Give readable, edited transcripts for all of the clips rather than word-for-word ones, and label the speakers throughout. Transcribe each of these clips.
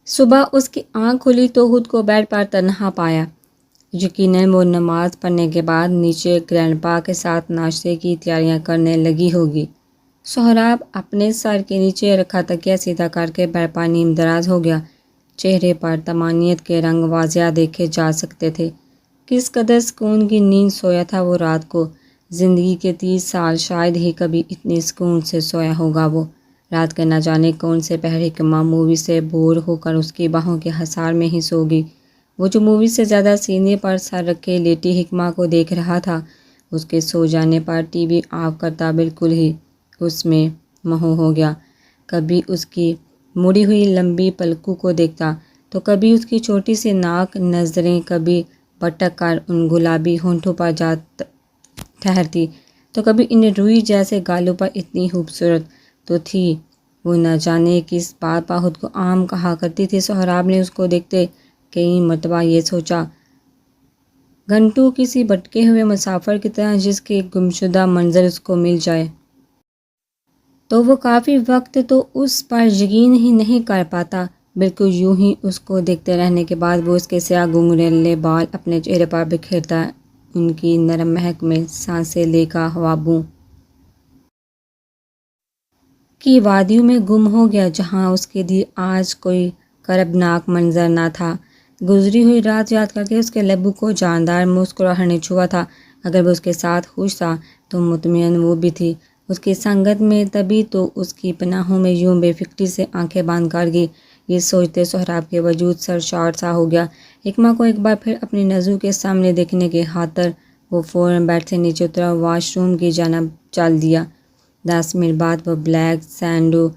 Speaker 1: صبح اس کی آنکھ کھلی تو خود کو بیڈ پر تنہا پایا۔ یقیناً وہ نماز پڑھنے کے بعد نیچے گرینڈ پا کے ساتھ ناشتے کی تیاریاں کرنے لگی ہوگی۔ سہراب اپنے سر کے نیچے رکھا تکیہ سیدھا کر کے بیڈ پر نیم دراز ہو گیا۔ چہرے پر طمانینت کے رنگ واضح دیکھے جا سکتے تھے۔ کس قدر سکون کی نیند سویا تھا وہ رات کو۔ زندگی کے 30 سال شاید ہی کبھی اتنی سکون سے سویا ہوگا وہ۔ رات کے نہ جانے کون سے پہر حکمہ مووی سے بور ہو کر اس کی باہوں کے حصار میں ہی سو گئی۔ وہ جو مووی سے زیادہ سینے پر سر رکھے لیٹی حکمہ کو دیکھ رہا تھا، اس کے سو جانے پر ٹی وی آف کرتا بالکل ہی اس میں مہو ہو گیا۔ کبھی اس کی مڑی ہوئی لمبی پلکوں کو دیکھتا تو کبھی اس کی چھوٹی سی ناک نظریں کبھی بھٹک کر ان گلابی ہونٹوں پر جا ٹھہرتی تو کبھی ان روئی جیسے گالوں پر۔ اتنی خوبصورت تو تھی وہ، نہ جانے کس بات پر خود کو عام کہا کرتی تھی۔ سہراب نے اس کو دیکھتے کئی مرتبہ یہ سوچا، گھنٹوں کسی بھٹکے ہوئے مسافر کی طرح جس کے گمشدہ منزل اس کو مل جائے تو وہ کافی وقت تو اس پر یقین ہی نہیں کر پاتا۔ بالکل یوں ہی اس کو دیکھتے رہنے کے بعد وہ اس کے سیاہ گھنگریلے بال اپنے چہرے پر بکھیرتا، ان کی نرم مہک میں سانسیں لے کر خوابوں کی وادیوں میں گم ہو گیا، جہاں اس کے لیے آج کوئی کربناک منظر نہ تھا۔ گزری ہوئی رات یاد کر کے اس کے لبوں کو جاندار مسکراہٹ نے چھوا تھا۔ اگر وہ اس کے ساتھ خوش تھا تو مطمئن وہ بھی تھی اس کی سنگت میں، تبھی تو اس کی پناہوں میں یوں بے فکری سے آنکھیں بند کر گئی۔ یہ سوچتے سہراب کے وجود سرشار سا ہو گیا۔ حکمہ کو ایک بار پھر اپنی نظروں کے سامنے دیکھنے کی خاطر وہ فوراً بیڈ سے نیچے اترا، واش روم کی جانب چل دیا۔ 10 منٹ بعد وہ بلیک سینڈو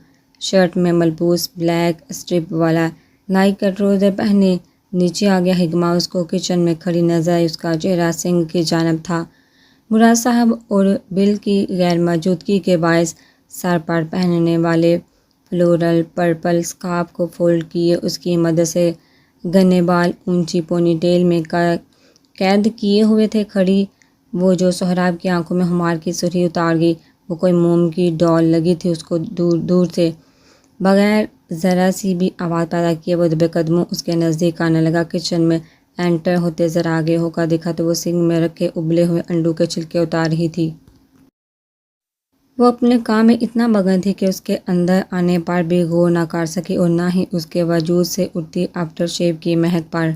Speaker 1: شرٹ میں ملبوس، بلیک اسٹرپ والا نائک کا ٹراؤزر پہنے نیچے آ گیا۔ حکمہ اس کو کچن میں کھڑی نظر آئی، اس کا چہرہ سنک کی جانب تھا۔ مراد صاحب اور بل کی غیر موجودگی کے باعث سر پر پہننے والے فلورل پرپل اسکارف کو فولڈ کیے اس کی مدد سے گھنے بال اونچی پونی ٹیل میں قید کیے ہوئے تھے کھڑی وہ، جو سہراب کی آنکھوں میں خمار کی سرخی اتار گئی۔ وہ کوئی موم کی ڈال لگی تھی۔ اس کو دور دور سے بغیر ذرا سی بھی آواز پیدا کیے وہ دبے قدموں اس کے نزدیک آنے لگا۔ کچن میں انٹر ہوتے ذرا آگے ہو کر دیکھا تو وہ سنک میں رکھے ابلے ہوئے انڈوں کے چھلکے اتار رہی تھی۔ وہ اپنے کام میں اتنا مگن تھی کہ اس کے اندر آنے پر بھی غور نہ کر سکی اور نہ ہی اس کے وجود سے اٹھتی آفٹر شیو کی مہک پر۔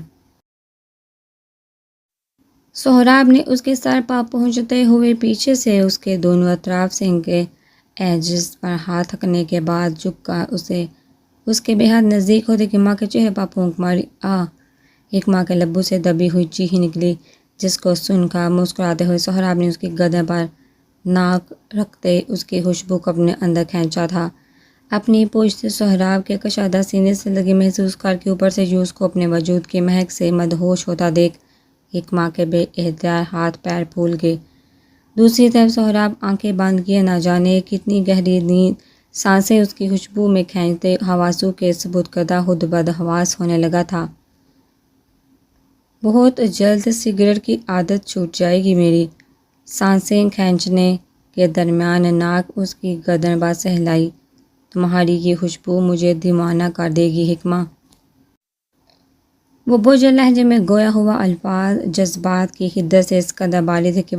Speaker 1: سہراب نے اس کے سر پر پہنچتے ہوئے پیچھے سے اس کے دونوں اطراف سنک کے ایجز پر ہاتھ رکھنے کے بعد جھک کر اسے اس کے بے حد نزدیک ہوتے حکمہ کے چہرے پر پھونک ماری۔ آہ! حکمہ کے لبوں سے دبی ہوئی چیخ نکلی، جس کو سن کر مسکراتے ہوئے سہراب نے اس کی گردن پر ناک رکھتے اس کی خوشبو کو اپنے اندر کھینچا تھا۔ اپنی پوچھ سے سہراب کے کشادہ سینے سے لگی محسوس کر کے اوپر سے یوں اس کو اپنے وجود کی مہک سے مدہوش ہوتا دیکھ حکمہ کے بے اختیار ہاتھ پیر پھول گئے۔ دوسری طرف سہراب آنکھیں بند کیے نہ جانے کتنی گہری نیند سانسیں اس کی خوشبو میں کھینچتے حواسوں کے ثبوت کردہ خود بد حواس ہونے لگا تھا۔ بہت جلد سگریٹ کی عادت چھوٹ جائے گی میری۔ سانسیں کھینچنے کے درمیان ناک اس کی گردن پر سہلائی۔ تمہاری یہ خوشبو مجھے دیوانہ کر دے گی حکمہ۔ وہ بوجھل لہجے میں گویا ہوا الفاظ جذبات کی حدت سے اس قدر بالی تھے کہ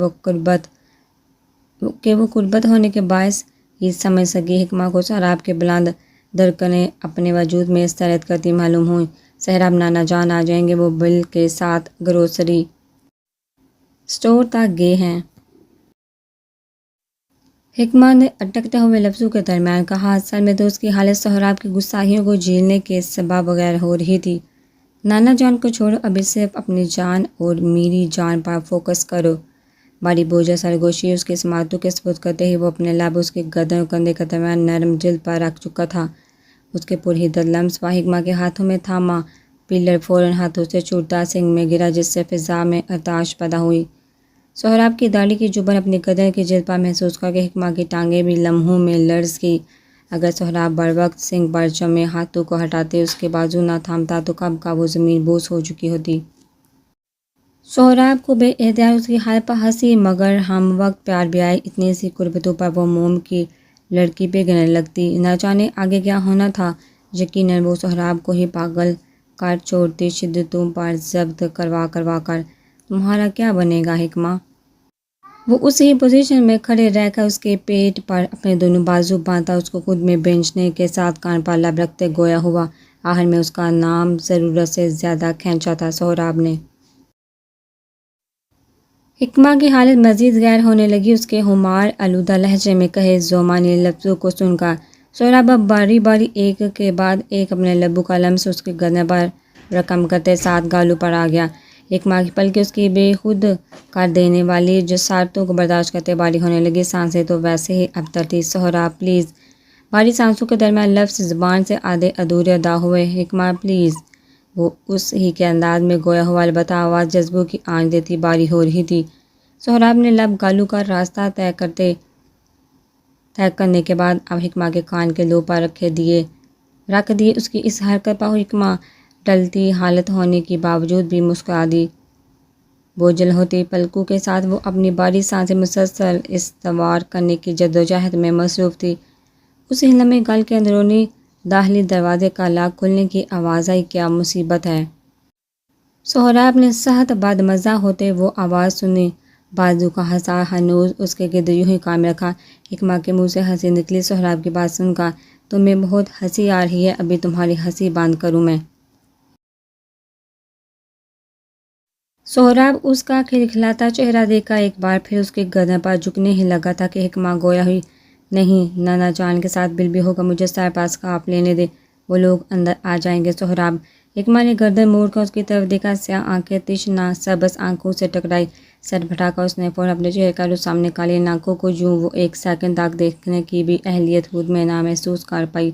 Speaker 1: وہ قربت ہونے کے باعث یہ سمجھ سکی۔ حکمہ کو سہراب کے بلند دھڑکنیں اپنے وجود میں استرد کرتی معلوم ہوئیں۔ سہراب نانا جان آ جائیں گے، وہ بل کے ساتھ گروسری اسٹور تک گئے ہیں۔ حکمہ نے اٹکتے ہوئے لفظوں کے درمیان کہا۔ اصل میں تو اس کی حالت سہراب کی گستاخیوں کو جھیلنے کے سبب بغیر ہو رہی تھی۔ نانا جان کو چھوڑو، ابھی صرف اپنی جان اور میری جان پر فوکس کرو۔ بڑی بوجھل سرگوشی اس کی سماعتوں کے ثبوت کرتے ہی وہ اپنے لب اس کی گردن اور کندھے کے درمیان نرم جلد پر رکھ چکا تھا۔ اس کے پرحدت لمس پر حکمہ کے ہاتھوں میں تھاما پلر فوراً ہاتھوں سے چھوٹا سنک میں گرا، جس سے فضا میں ارتعاش پیدا ہوئی۔ سہراب کی داڑھی کی جبن اپنی گردن کی جلد پر محسوس کر کے حکمہ کی ٹانگیں بھی لمحوں میں لرز گئی۔ اگر سہراب بروقت سنک پر جمے ہاتھوں کو ہٹاتے، اس کے بازو نہ تھامتا تو کب کا وہ زمین بوس ہو چکی ہوتی۔ سہراب کو بے اختیار اس کی حالت پر ہنسی مگر ہم وقت پیار بھی آئی۔ اتنی سی قربتوں پر وہ موم کی لڑکی پگھلنے لگتی۔ نہ جانے آگے کیا ہونا تھا۔ یقیناً وہ سہراب کو ہی پاگل کر چھوڑتی، شدتوں پر ضبط کروا کر۔ تمہارا کیا بنے گا حکمہ؟ وہ اسی پوزیشن میں کھڑے رہ کر اس کے پیٹ پر اپنے دونوں بازو باندھا، اس کو خود میں بھینچنے کے ساتھ کان پر لب رکھتے گویا ہوا۔ آخر میں اس کا نام ضرورت سے زیادہ کھینچا تھا سہراب نے۔ حکمہ کی حالت مزید غیر ہونے لگی۔ اس کے خمار آلودہ لہجے میں کہے زومانی لفظوں کو سن کر سہراب اب باری باری ایک کے بعد ایک اپنے لبوں کا لمس اس کے گردن پر رقم کرتے ساتھ گالوں پر آ گیا۔ حکمہ کی پلکیں اس کی بے خود کر دینے والی جسارتوں کو برداشت کرتے باری ہونے لگی، سانسیں تو ویسے ہی ابتر تھی۔ سہراب پلیز۔ باری سانسوں کے درمیان لفظ زبان سے آدھے ادھورے ادا ہوئے۔ حکمہ پلیز۔ وہ اس ہی کے انداز میں گویا ہوا، البتہ آواز جذبوں کی آنچ دیتی باری ہو رہی تھی۔ سہراب نے لب گالوں کا راستہ طے کرنے کے بعد اب حکمہ کے کان کے لو پر رکھ دیے۔ اس کی اس حرکت پر حکمہ ڈلتی حالت ہونے کے باوجود بھی مسکرا دی۔ بوجھل ہوتی پلکوں کے ساتھ وہ اپنی باری سانسیں مسلسل استوار کرنے کی جدوجہد میں مصروف تھی۔ اس لمحے گل کے اندرونی داخلی دروازے کا لاک کھلنے کی آواز آئی۔ کیا مصیبت ہے؟ سہراب نے سخت بدمزہ ہوتے وہ آواز سنی۔ بازو کا حصہ ہنوز اس کے گرد یوں ہی قائم رکھا۔ حکمہ کے منہ سے ہنسی نکلی سہراب کی بات سن کر۔ تمہیں بہت ہنسی آ رہی ہے، ابھی تمہاری ہنسی بند کروں میں۔ سہراب اس کا کھلکھلاتا چہرہ دیکھ کر ایک بار پھر اس کے گردن پر جھکنے ہی لگا تھا کہ حکمہ گویا ہوئی نہیں، نانا جان کے ساتھ بل بھی ہوگا، مجھے سر پاس کاپ لینے دے، وہ لوگ اندر آ جائیں گے۔ سہراب۔ حکمہ نے گردن موڑ کر اس کی طرف دیکھا، سیاہ آنکھیں تشنہ سبز آنکھوں سے ٹکرائی۔ سر پھٹا کر اس نے فوراً اپنے چہرے کا رخ سامنے کالی ناکوں کو یوں وہ ایک سیکنڈ تک دیکھنے کی بھی اہلیت خود میں نہ محسوس کر پائی۔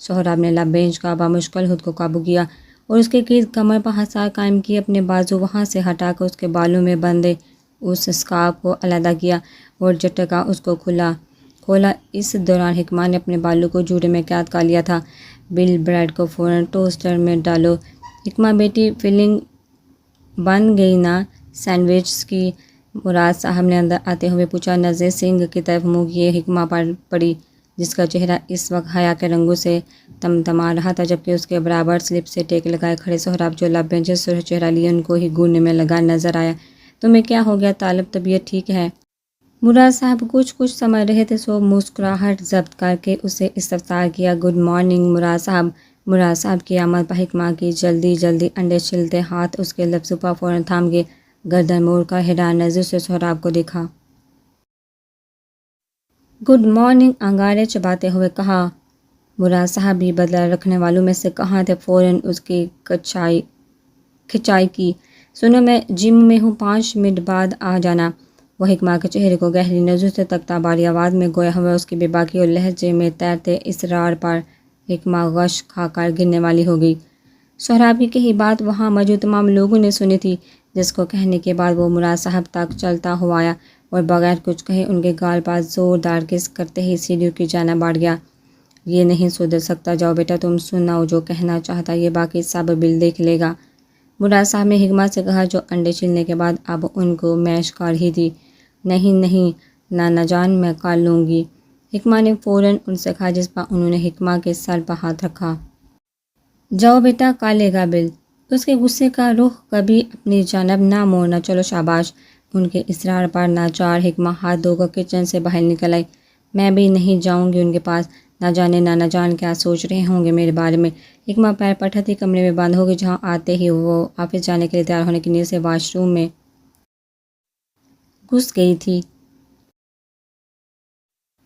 Speaker 1: سہراب نے لب بھینچ کر بمشکل خود کو قابو کیا اور اس کے گرد کمر پر حصار قائم کیے، اپنے بازو وہاں سے ہٹا کر اس کے بالوں میں بندھے اس اسکارف کو علیحدہ کیا اور جھٹکا اس کو کھولا۔ اس دوران حکمہ نے اپنے بالوں کو جوڑے میں قید کر لیا تھا۔ بل بریڈ کو فوراً ٹوسٹر میں ڈالو۔ حکمہ بیٹی فلنگ بن گئی نا سینڈوچز کی؟ مراد صاحب نے اندر آتے ہوئے پوچھا۔ نظریں سنگھ کی طرف منہ کیے حکمہ پر پڑی، جس کا چہرہ اس وقت حیا کے رنگوں سے تمتما رہا تھا، جبکہ اس کے برابر سلپ سے ٹیک لگائے کھڑے سہراب جو لب بھینچے سرخ چہرہ لیے ان کو ہی گھورنے میں لگا نظر آیا۔ تمہیں کیا ہو گیا طالب، طبیعت ٹھیک ہے؟ مراد صاحب کچھ سمجھ رہے تھے، سو مسکراہٹ ضبط کر کے اسے استفسار کیا۔ گڈ مارننگ مراد صاحب۔ مراد صاحب کی آمد پر حکمہ کی جلدی انڈے چھلتے ہاتھ اس کے لفظوں پر فوراً تھام گئے۔ گردن موڑ کر حیران نظر سے سہراب کو دیکھا۔ گڈ مارننگ انگارے چباتے ہوئے کہا۔ مراد صاحب بھی بدلہ رکھنے والوں میں سے کہاں تھے، فوراً اس کی کھچائی کی۔ سنو میں جم میں ہوں، 5 منٹ بعد آ جانا۔ وہ حکمہ کے چہرے کو گہری نظروں سے تکتا باری آواز میں گویا ہوا اس کی بے باکی اور لہجے میں تیرتے اصرار پر حکمہ غش کھا کر گرنے والی ہو گئی۔ سہراب کی کہی بات وہاں موجود تمام لوگوں نے سنی تھی، جس کو کہنے کے بعد وہ مراد صاحب تک چلتا ہوا آیا اور بغیر کچھ کہے ان کے گال پر زوردار کس کرتے ہی سیڑھیوں کی جانب بڑھ گیا۔ یہ نہیں سدھر سکتا، جاؤ بیٹا تم سناؤ جو کہنا چاہتا، یہ باقی سب بل دیکھ لے گا، مراد صاحب نے حکمہ سے کہا، جو انڈے چھلنے کے بعد اب ان کو میش کر رہی تھی۔ نہیں نانا جان، میں کر لوں گی، حکمہ نے فوراً ان سے کہا، جس پر انہوں نے حکمہ کے سر پر ہاتھ رکھا۔ جاؤ بیٹا، کر لے گا بل۔ اس کے غصے کا رخ کبھی اپنی جانب نہ موڑنا، چلو شاباش۔ ان کے اصرار پر ناچار حکمہ ہاتھ دھو کر کچن سے باہر نکل آئی۔ میں بھی نہیں جاؤں گی ان کے پاس، نہ جانے نانا جان کیا سوچ رہے ہوں گے میرے بارے میں۔ حکمہ پیر پٹھتی کمرے میں بند ہو گئی، جہاں آتے ہی وہ آفس جانے کے لیے تیار ہونے کی نیت سے واش روم میں گھس گئی تھی۔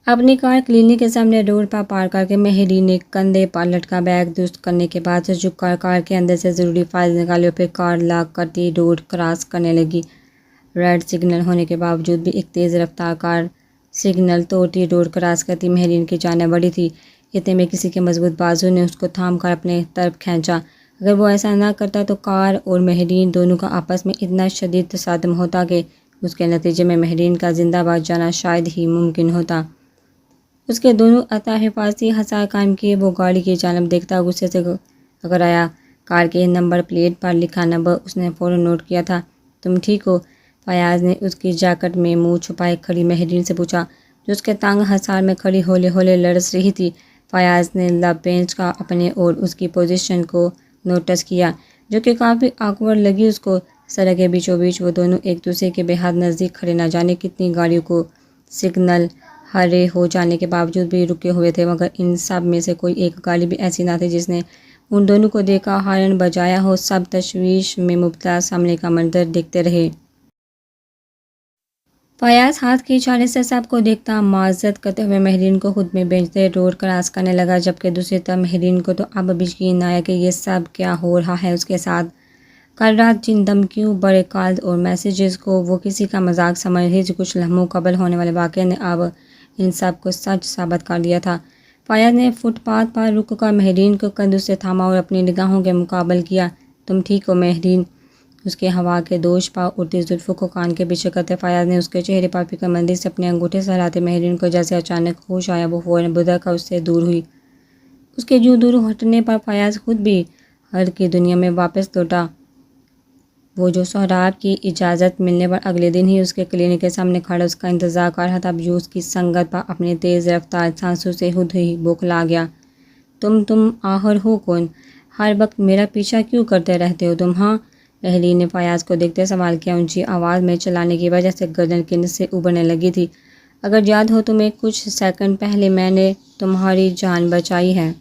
Speaker 1: اپنی کار کلینک کے سامنے روڈ پر پارک کر کے مہری نے کندھے پر لٹکا بیگ درست کرنے کے بعد جھک کر کار کے اندر سے ضروری فائل نکالی اور پھر کار لاک کرتی روڈ کراس کرنے لگی۔ ریڈ سگنل ہونے کے باوجود بھی ایک تیز رفتار کار سگنل توڑتی روڈ کراس کرتی مہرین کی جانب بڑھی تھی۔ اتنے میں کسی کے مضبوط بازو نے اس کو تھام کر اپنے طرف کھینچا۔ اگر وہ ایسا نہ کرتا تو کار اور مہرین دونوں کا آپس میں اتنا شدید تصادم ہوتا کہ اس کے نتیجے میں مہرین کا زندہ بچ جانا شاید ہی ممکن ہوتا۔ اس کے دونوں عطا حفاظتی حصار قائم کیے وہ گاڑی کی جانب دیکھتا غصے سے گھبرایا۔ کار کے نمبر پلیٹ پر لکھا نمبر اس نے فوراً نوٹ کیا تھا۔ تم ٹھیک ہو؟ فیاض نے اس کی جیکٹ میں منہ چھپائے کھڑی مہرین سے پوچھا، جو اس کے تنگ حصار میں کھڑی ہولے ہولے لرز رہی تھی۔ فیاض نے لب بینچ کا اپنے اور اس کی پوزیشن کو نوٹس کیا جو کہ کافی آکورڈ لگی اس کو۔ سڑک کے بیچوں بیچ وہ دونوں ایک دوسرے کے بے حد نزدیک کھڑے، نہ جانے کتنی گاڑیوں کو سگنل ہرے ہو جانے کے باوجود بھی رکے ہوئے تھے، مگر ان سب میں سے کوئی ایک گاڑی بھی ایسی نہ تھی جس نے ان دونوں کو دیکھا ہارن بجایا ہو۔ سب تشویش میں مبتلا سامنے کا منظر دیکھتے رہے۔ فیاض ہاتھ کے اشارے سے سب کو دیکھتا معذرت کرتے ہوئے مہرین کو خود میں بینچ سے روڈ کراس کرنے لگا، جبکہ دوسری طرف مہرین کو تو اب بھی یقین آیا کہ یہ سب کیا ہو رہا ہے اس کے ساتھ۔ کل رات جن دھمکیوں، بڑے کالز اور میسیجز کو وہ کسی کا مذاق سمجھ رہی تھی، کچھ لمحوں قبل ہونے والے واقعے نے اب ان سب کو سچ ثابت کر دیا تھا۔ فیاض نے فٹ پاتھ پر رک کر مہرین کو کندھوں سے تھاما اور اپنی نگاہوں کے مقابل کیا۔ تم ٹھیک ہو مہرین؟ اس کے ہوا کے دوش پر اڑتی زلفوں کو کان کے پیچھے کرتے فیاض نے اس کے چہرے پر فکر مندی سے اپنے انگوٹھے سے ہلاتے مہرین کو جیسے اچانک ہوش آیا۔ وہ فوراً بدر کر اس سے دور ہوئی۔ اس کے یوں دور ہٹنے پر فیاض خود بھی ہر کی دنیا میں واپس لوٹا۔ وہ جو سہراب کی اجازت ملنے پر اگلے دن ہی اس کے کلینک کے سامنے کھڑا اس کا انتظار کر رہا تھا، اب یوں اس کی سنگت پر اپنی تیز رفتار سانسوں سے خود ہی بوکھلا گیا۔ تم آخر ہو کون؟ ہر وقت میرا پیچھا کیوں کرتے رہتے ہو تم؟ ہاں؟ مہرین نے فیاض کو دیکھتے سوال کیا۔ اونچی آواز میں چلانے کی وجہ سے گردن کی نسیں ابھرنے لگی تھی۔ اگر یاد ہو تمہیں، کچھ سیکنڈ پہلے میں نے تمہاری جان بچائی ہے۔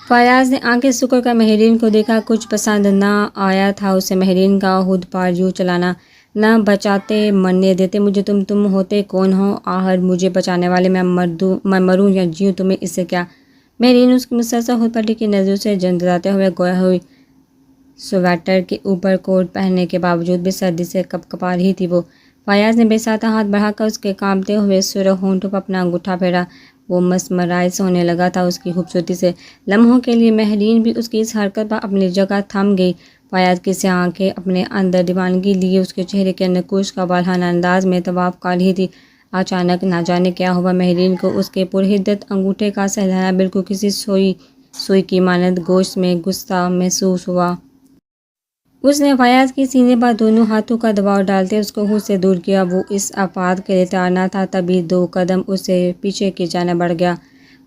Speaker 1: فیاض نے آنکھیں سکڑ کر مہرین کو دیکھا۔ کچھ پسند نہ آیا تھا اسے مہرین کا خود پر یوں چلانا۔ نہ بچاتے مرنے دیتے مجھے تم ہوتے کون ہو آخر مجھے بچانے والے؟ میں مروں یا جیوں تمہیں اس سے کیا؟ مہرین اس کی مسلسل خود پر ٹکی نظروں سے جنجلاتے ہوئے گویا ہوئی۔ سویٹر کے اوپر کوٹ پہننے کے باوجود بھی سردی سے کپکپا رہی تھی وہ۔ فیاض نے بے ساتھ ہاتھ بڑھا کر اس کے کانپتے ہوئے سرخ ہونٹوں پر اپنا انگوٹھا پھیرا۔ وہ مسمرائز ہونے لگا تھا اس کی خوبصورتی سے۔ لمحوں کے لیے مہرین بھی اس کی اس حرکت پر اپنی جگہ تھم گئی۔ فیاض کی سیاہ آنکھیں اپنے اندر دیوانگی لیے اس کے چہرے کے نقوش کا بالہانہ انداز میں طواف کر رہی تھی۔ اچانک نہ جانے کیا ہوا، مہرین کو اس کے پرحدت انگوٹھے کا سہلانا بالکل کسی سوئی کی مانند گوشت میں گھستا محسوس ہوا۔ اس نے فیاض کے سینے پر دونوں ہاتھوں کا دباؤ ڈالتے اس کو خود سے دور کیا۔ وہ اس آفات کے لیے تیار نہ تھا، تبھی 2 قدم اس سے پیچھے کی جانب بڑھ گیا۔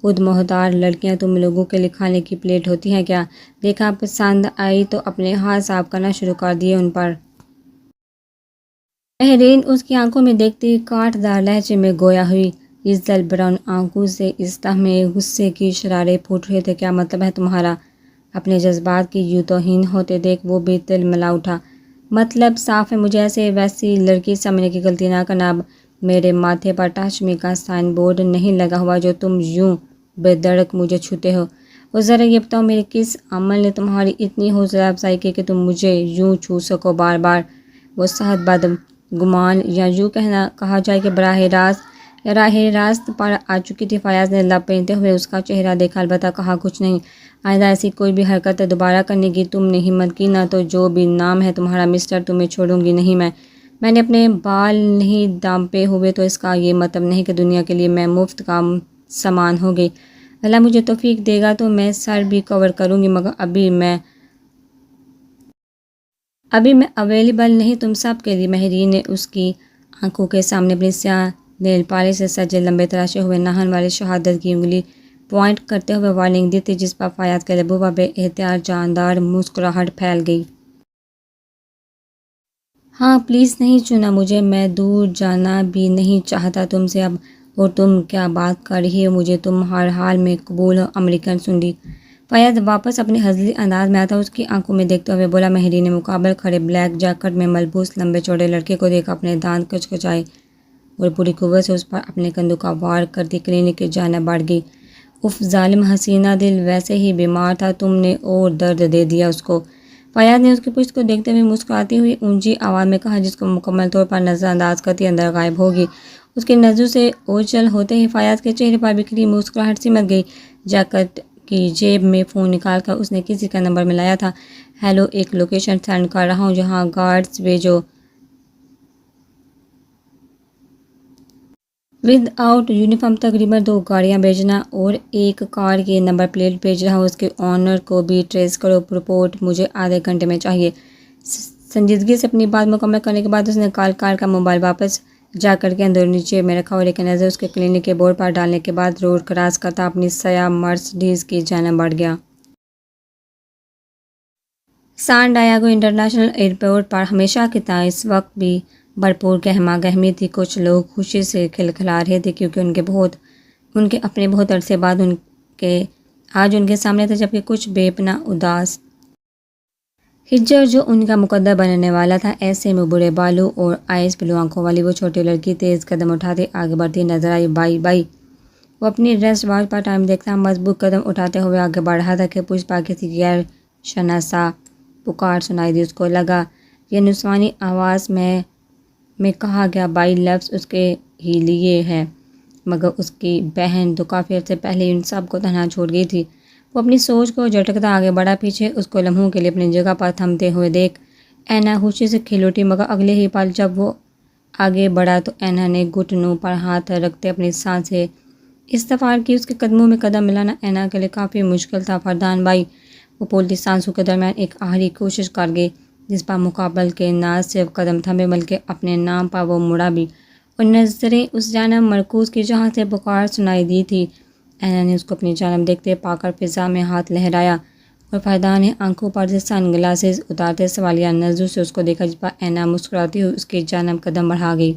Speaker 1: خود مختار لڑکیاں تم لوگوں کے لیے کھانے کی پلیٹ ہوتی ہیں کیا؟ دیکھا پسند آئی تو اپنے ہاتھ صاف کرنا شروع کر دیے ان پر۔ مہرین اس کی آنکھوں میں دیکھتی کاٹ دار لہجے میں گویا ہوئی۔ ازدل براؤن آنکھوں سے اس طرح میں غصے کی شراریں پھوٹ رہے تھے۔ کیا مطلب ہے تمہارا؟ اپنے جذبات کی یوں توہین ہوتے دیکھ وہ بھی تل ملا اٹھا۔ مطلب صاف ہے، مجھے ایسے ویسی لڑکی سمجھنے کی غلطی نہ کرنا۔ اب میرے ماتھے پر ٹچ می کا سائن بورڈ نہیں لگا ہوا جو تم یوں بے دڑک مجھے چھوتے ہو۔ اور ذرا یہ بتاؤ میرے کس عمل نے تمہاری اتنی حوصلہ افزائی کی کہ تم مجھے یوں چھو سکو بار بار؟ وہ صحت بد گمان یا یوں کہا جائے کہ راہ راست پر آ چکی تھی۔ فیاض نے لب پہنتے ہوئے اس کا چہرہ دیکھا، البتہ کہا کچھ نہیں۔ آئندہ ایسی کوئی بھی حرکت دوبارہ کرنے کی تم نے ہمت کی نہ تو جو بھی نام ہے تمہارا مسٹر، تمہیں چھوڑوں گی نہیں میں نے اپنے بال نہیں ڈانپے ہوئے تو اس کا یہ مطلب نہیں کہ دنیا کے لیے میں مفت کا سامان ہو گئی۔ اللہ مجھے توفیق دے گا تو میں سر بھی کور کروں گی، مگر ابھی میں اویلیبل نہیں تم سب کے لیے۔ مہرین نے اس کی آنکھوں کے سامنے اپنی سیاہ نیل پالش سے سجے لمبے تراشے ہوئے ناخن والی شہادت کی انگلی پوائنٹ کرتے ہوئے وارننگ دی تھی، جس پر فیاض کے لبوں پر بے احتیاط جاندار مسکراہٹ پھیل گئی۔ ہاں پلیز نہیں چھونا مجھے، میں دور جانا بھی نہیں چاہتا تم سے اب۔ اور تم کیا بات کر رہی ہو، مجھے تم ہر حال میں قبول ہو امریکن سنڈی۔ فیاض واپس اپنے ہزلی انداز میں آتا اس کی آنکھوں میں دیکھتے ہوئے بولا۔ مہرین نے مقابل کھڑے بلیک جیکٹ میں ملبوس لمبے چوڑے لڑکے کو دیکھا، اپنے دانت کچکچائے اور پوری قوت سے اس پر اپنے کندھوں کا وار کرتی کلینک کی جانب بڑھ گئی۔ اف ظالم حسینہ دل ویسے ہی بیمار تھا، تم نے اور درد دے دیا اس کو۔ فیاض نے اس کی پشت کو دیکھتے ہوئے مسکراتی ہوئی اونچی آواز میں کہا، جس کو مکمل طور پر نظر انداز کرتی اندر غائب ہوگی۔ اس کی نظروں سے اوجھل ہوتے ہی فیاض کے چہرے پر بکھری مسکراہٹ سمٹ گئی۔ جیکٹ کی جیب میں فون نکال کر اس نے کسی کا نمبر ملایا تھا۔ ہیلو، ایک لوکیشن سینڈ کر رہا ہوں، جہاں گارڈز بھیجو۔ ود آؤٹ یونیفارم تقریباً 2 گاڑیاں بھیجنا اور ایک کار کی نمبر پلیٹ بھیج رہا ہوں، اس کے آنر کو بھی ٹریس کرو۔ رپورٹ مجھے آدھے گھنٹے میں چاہیے۔ سنجیدگی سے اپنی بات مکمل کرنے کے بعد اس نے کال کر موبائل واپس جا کر کے اندرونی جیب میں رکھا اور ایک نظر اس کے کلینک کے بورڈ پر ڈالنے کے بعد روڈ کراس کرتا اپنی سیاہ مرسڈیز کی جانب بڑھ گیا۔ سان ڈیاگو انٹرنیشنل ایئرپورٹ پر ہمیشہ کی طرح اس وقت بھی بھرپور گہما گہمی تھی۔ کچھ لوگ خوشی سے کھلکھلا رہے تھے کیونکہ ان کے اپنے بہت عرصے بعد آج ان کے سامنے تھے، جبکہ کچھ بے پناہ اداس۔ ہجر جو ان کا مقدر بننے والا تھا، ایسے میں برے بالوں اور آئس بلو آنکھوں والی وہ چھوٹی لڑکی تیز قدم اٹھاتے آگے بڑھتی نظر آئی۔ By by. وہ اپنی ریسٹ واچ پر ٹائم دیکھتا مضبوط قدم اٹھاتے ہوئے آگے بڑھ رہا تھا کہ پشت پر کسی غیر شناسا پکار سنائی دی۔ اس کو لگا یہ نسوانی آواز میں کہا گیا بائی لفظ اس کے ہی لیے ہے، مگر اس کی بہن تو کافی عرصے پہلے ان سب کو تنہا چھوڑ گئی تھی۔ وہ اپنی سوچ کو جھٹکتا آگے بڑھا، پیچھے اس کو لمحوں کے لیے اپنی جگہ پر تھمتے ہوئے دیکھ اینا خوشی سے کھل اٹھی، مگر اگلے ہی پل جب وہ آگے بڑھا تو اینا نے گھٹنوں پر ہاتھ رکھتے اپنی سانسیں استوار کی۔ اس کے قدموں میں قدم ملانا اینا کے لیے کافی مشکل تھا۔ فردان بھائی، وہ پھولتی سانسوں کے درمیان ایک آخری کوشش کر گئی، جس پر مقابل کے نہ صرف قدم تھمے بلکہ اپنے نام پر وہ مڑا بھی اور نظریں اس جانب مرکوز کی جہاں سے پکار سنائی دی تھی۔ اینا نے اس کو اپنی جانب دیکھتے پا کر فضا میں ہاتھ لہرایا اور فردان نے آنکھوں پر سے سن گلاسز اتارتے سوالیہ نظروں سے اس کو دیکھا، جس پر اینا مسکراتی ہوئی اس کی جانب قدم بڑھا گئی۔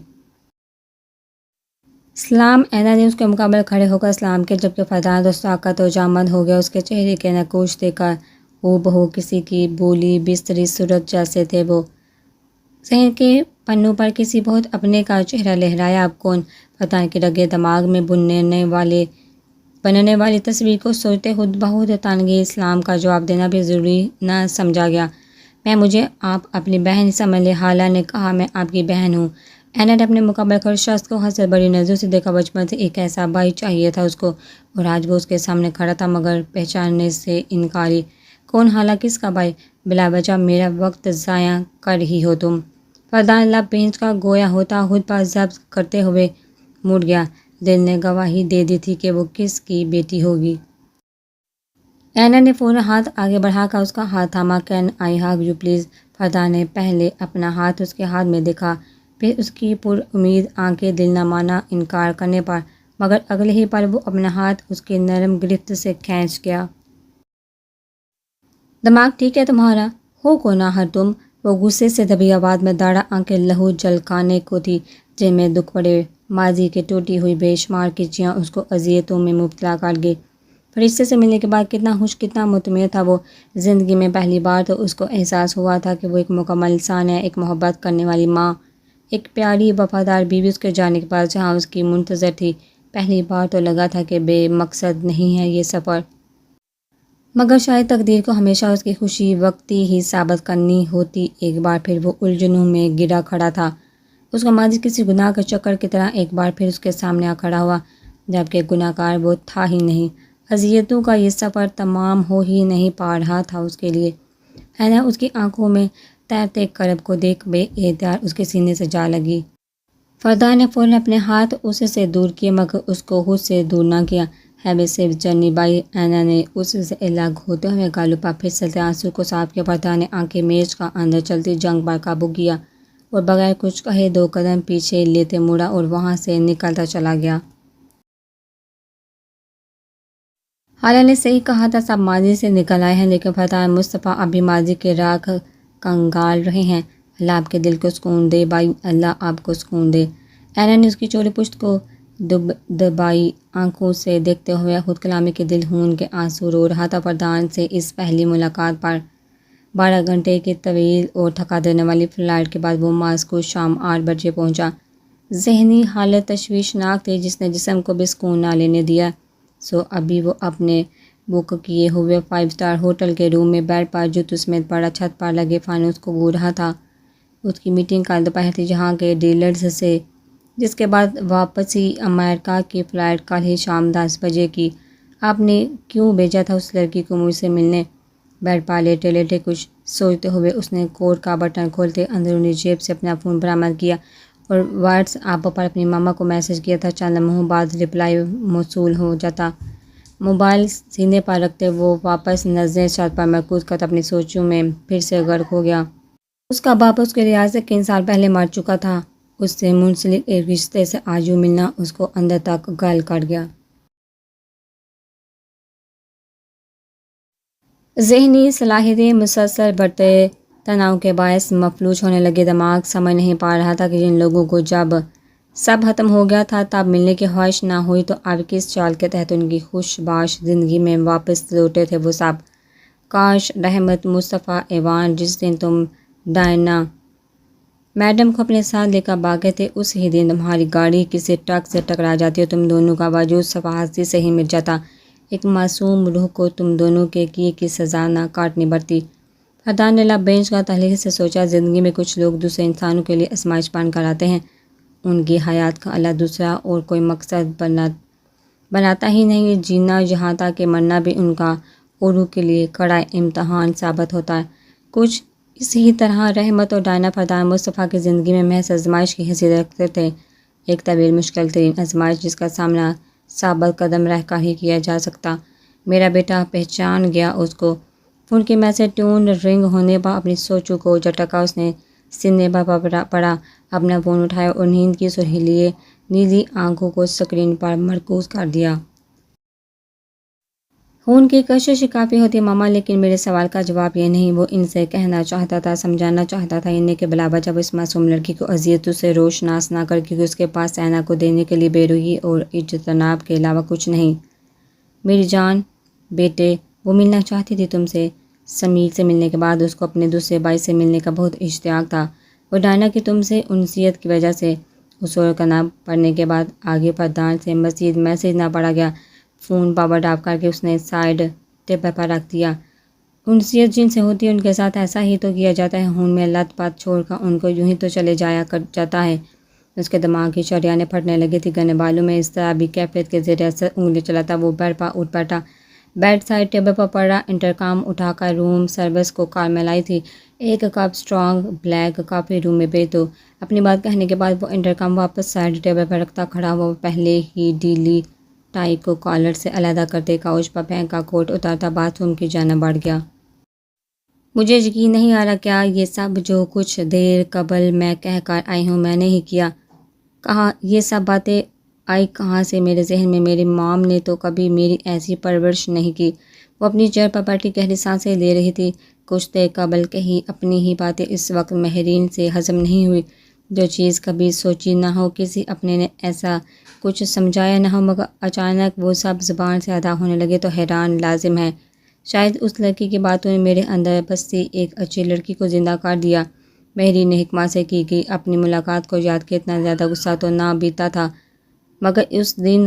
Speaker 1: سلام۔ اینا نے اس کے مقابل کھڑے ہو کر سلام کیا، جبکہ فردان تو ساکت و جامد ہو گیا۔ اس کے چہرے کے نقوش دیکھ کر ہو بہو کسی کی بولی بستری صورت جیسے تھے وہ۔ ذہن کے پنوں پر کسی بہت اپنے کا چہرہ لہرایا۔ اب کون؟ فردان کے رگے دماغ میں بننے والی تصویر کو سوچتے خود بہت تنگی اسلام کا جواب دینا بھی ضروری نہ سمجھا گیا۔ مجھے آپ اپنی بہن سمجھ لیں، خالہ نے کہا، میں آپ کی بہن ہوں۔ اینا نے اپنے مقابل کھڑے شخص کو حسرت بھری نظروں سے دیکھا۔ بچپن سے ایک ایسا بھائی چاہیے تھا اس کو، اور آج وہ اس کے سامنے کھڑا تھا مگر پہچاننے سے انکاری۔ کون خالہ؟ کس کا بھائی؟ بلا وجہ میرا وقت ضائع کر رہی ہو تم۔ فردان لب بھینچ کر گویا ہوتا خود پر ضبط کرتے ہوئے مڑ گیا۔ دل نے گواہی دے دی تھی کہ وہ کس کی بیٹی ہوگی۔ اینا نے فوراً ہاتھ آگے بڑھا کر اس کا ہاتھ تھاما۔ Can I hug you please? Fardan نے پہلے اپنا ہاتھ اس کے ہاتھ میں دیکھا، پھر اس کی پر امید آنکھیں دل نہ مانا انکار کرنے پر، مگر اگلے ہی پل وہ اپنا ہاتھ اس کی نرم گرفت سے کھینچ گیا۔ دماغ ٹھیک ہے تمہارا؟ ہو کون آخر تم؟ وہ غصے سے دبی آواز میں داڑھا آنکھیں لہو جھلکانے کو تھی، جن میں دکھ پڑے ماضی کی ٹوٹی ہوئی بے شمار کچیاں اس کو اذیتوں میں مبتلا کر گئی۔ فرشتے سے ملنے کے بعد کتنا خوش، کتنا مطمئن تھا وہ۔ زندگی میں پہلی بار تو اس کو احساس ہوا تھا کہ وہ ایک مکمل انسان ہے، ایک محبت کرنے والی ماں، ایک پیاری وفادار بیوی اس کے جانے کے بعد جہاں اس کی منتظر تھی۔ پہلی بار تو لگا تھا کہ بے مقصد نہیں ہے یہ سفر، مگر شاید تقدیر کو ہمیشہ اس کی خوشی وقتی ہی ثابت کرنی ہوتی۔ ایک بار پھر وہ الجھنوں میں گرا کھڑا تھا۔ اس کا ماضی کسی گناہ کے چکر کی طرح ایک بار پھر اس کے سامنے آ کھڑا ہوا، جبکہ گناہ گار وہ تھا ہی نہیں۔ اذیتوں کا یہ سفر تمام ہو ہی نہیں پا رہا تھا اس کے لیے۔ اینا اس کی آنکھوں میں تیرتے کرب کو دیکھ بے اختیار اس کے سینے سے جا لگی۔ فردان نے فوراً اپنے ہاتھ اس سے دور کیے، مگر اس کو خود سے دور نہ کیا۔ ہے بے صرف جرنی بائی۔ اینا نے اس سے الگ ہوتے ہوئے گالوں پر پھسلتے آنسو کو صاف کیا۔ فردان نے آنکھیں میچ کا اندر چلتی جنگ پر قابو کیا اور بغیر کچھ کہے 2 قدم پیچھے لیتے مڑا اور وہاں سے نکلتا چلا گیا۔ خالہ نے صحیح کہا تھا، سب ماضی سے نکل آئے ہیں، لیکن فردان مصطفیٰ اب بھی ماضی کے راکھ کنگال رہے ہیں۔ اللہ آپ کے دل کو سکون دے بائی، اللہ آپ کو سکون دے۔ اینا نے اس کی چوڑی پشت کو دبائی آنکھوں سے دیکھتے ہوئے خود کلامی کے دل ہون کے آنسو رو رہا تھا۔ فردان سے اس پہلی ملاقات پر 12 گھنٹے کی طویل اور تھکا دینے والی فلائٹ کے بعد وہ ماسکو شام 8 بجے پہنچا۔ ذہنی حالت تشویشناک تھی جس نے جسم کو بھی سکون نہ لینے دیا۔ ابھی وہ اپنے بک کیے ہوئے 5 اسٹار ہوٹل کے روم میں بیڈ پر جوتوں سمیت پڑا چھت پر لگے فانوس کو گھور رہا تھا۔ اس کی میٹنگ کل دوپہر تھی جہاں کے ڈیلرز سے، جس کے بعد واپسی امریکہ کی فلائٹ کل ہی شام 10 بجے کی۔ آپ نے کیوں بھیجا تھا اس لڑکی کو مجھ سے ملنے؟ بیڈ پر لیٹے لیٹے کچھ سوچتے ہوئے اس نے کوٹ کا بٹن کھولتے اندرونی جیب سے اپنا فون برآمد کیا اور واٹس ایپ پر اپنی ماما کو میسج کیا تھا۔ چند لمحوں بعد رپلائی موصول ہو جاتا۔ موبائل سینے پر رکھتے وہ واپس نظریں چھت پر مرکوز کرتا اپنی سوچوں میں پھر سے غرق ہو گیا۔ اس کا باپ اس کے لحاظ سے کئی سال پہلے مر چکا تھا اس سے منسلک ایک رشتے سے آجو ملنا اس کو اندر تک گل کر گیا۔ ذہنی صلاحیتیں مسلسل بڑھتے تناؤ کے باعث مفلوج ہونے لگے۔ دماغ سمجھ نہیں پا رہا تھا کہ جن لوگوں کو جب سب ختم ہو گیا تھا تب ملنے کی خواہش نہ ہوئی تو اب کس چال کے تحت ان کی خوش باش زندگی میں واپس لوٹے تھے وہ سب۔ کاش رحمت، مصطفیٰ، ایوان، جس دن تم ڈائنا میڈم کو اپنے ساتھ لے کر بھاگے تھے اس ہی دن تمہاری گاڑی کسی ٹرک سے ٹکرا جاتی اور تم دونوں کا وجود صفحاتی سے ہی مٹ جاتا۔ ایک معصوم روح کو تم دونوں کے کیے کی سزا نہ کاٹنی پڑتی۔ فردان نے لب بینچ کا تحلیل سے سوچا، زندگی میں کچھ لوگ دوسرے انسانوں کے لیے آزمائش بن کر آتے ہیں۔ ان کی حیات کا اللہ دوسرا اور کوئی مقصد بناتا ہی نہیں، جینا یہاں تک کہ مرنا بھی ان کا عروج کے لیے کڑا امتحان ثابت ہوتا ہے۔ کچھ اسی طرح رحمت اور ڈائنا فردان مصطفیٰ کی زندگی میں محض آزمائش کی حیثیت رکھتے تھے، ایک طویل مشکل ترین آزمائش جس کا سامنا ثابت قدم رہ کر ہی کیا جا سکتا۔ میرا بیٹا پہچان گیا اس کو۔ فون کی میسج ٹون رنگ ہونے پر اپنی سوچوں کو جھٹکا اس نے سینے پر پڑا، اپنا فون اٹھایا اور نیند کی سرخی نیلی آنکھوں کو اسکرین پر مرکوز کر دیا۔ خون کی کشش کافی ہوتی ماما، لیکن میرے سوال کا جواب یہ نہیں۔ وہ ان سے کہنا چاہتا تھا، سمجھانا چاہتا تھا انہیں کہ بلا وجہ وہ اس معصوم لڑکی کو اذیتوں سے روشناس نہ کر، کیونکہ اس کے پاس سینا کو دینے کے لیے بے روحی اور اجتناب کے علاوہ کچھ نہیں۔ میری جان بیٹے، وہ ملنا چاہتی تھی تم سے۔ سمیر سے ملنے کے بعد اس کو اپنے دوسرے بھائی سے ملنے کا بہت اشتیاق تھا۔ وہ ڈائنا کی تم سے انسیت کی وجہ سے۔ اصول کا نام پڑھنے کے بعد آگے فردان سے مزید میسج نہ پڑھا گیا۔ فون پاور آف کر کے اس نے سائیڈ ٹیبل پر رکھ دیا۔ انسیت جن سے ہوتی ہے ان کے ساتھ ایسا ہی تو کیا جاتا ہے، خون میں لت پت چھوڑ کر ان کو یوں ہی تو چلے جایا جاتا ہے۔ اس کے دماغ کی شریانیں پھٹنے لگی تھی، گنے بالوں میں اس طرح بھی کیفیت کے زیر اثر انگلی چلاتا وہ بیڈ پر اٹھ بیٹھا۔ بیڈ سائڈ ٹیبل پر پڑا انٹرکام اٹھا کر روم سروس کو کال میں لائی تھی۔ ایک کپ اسٹرانگ بلیک کافی روم میں بھیج دو۔ اپنی بات کہنے کے بعد وہ انٹرکام واپس سائڈ ٹیبل پر رکھتا کھڑا ہوا پہلے ہی ڈیلی ٹائی کو کالر سے علیحدہ کرتے کاؤچ پر پھینکا کوٹ اتارتا باتھ روم کی جانب بڑھ گیا۔ مجھے یقین نہیں آ رہا کیا یہ سب جو کچھ دیر قبل میں کہہ کر آئی ہوں میں نے ہی کیا۔ کہاں یہ سب باتیں آئی کہاں سے میرے ذہن میں؟ میری مام نے تو کبھی میری ایسی پرورش نہیں کی۔ وہ اپنی چیئر پر بیٹھی گہری سانسیں لے رہی تھی۔ کچھ دیر قبل کہی اپنی ہی باتیں اس وقت مہرین سے ہضم نہیں ہوئی۔ جو چیز کبھی سوچی نہ ہو، کسی اپنے نے ایسا کچھ سمجھایا نہ ہو، مگر اچانک وہ سب زبان سے ادا ہونے لگے تو حیران لازم ہے۔ شاید اس لڑکی کی باتوں نے میرے اندر بستی ایک اچھی لڑکی کو زندہ کر دیا۔ مہرین نے حکمت سے کی گئی اپنی ملاقات کو یاد کے اتنا زیادہ غصہ تو نہ بیتا تھا مگر اس دن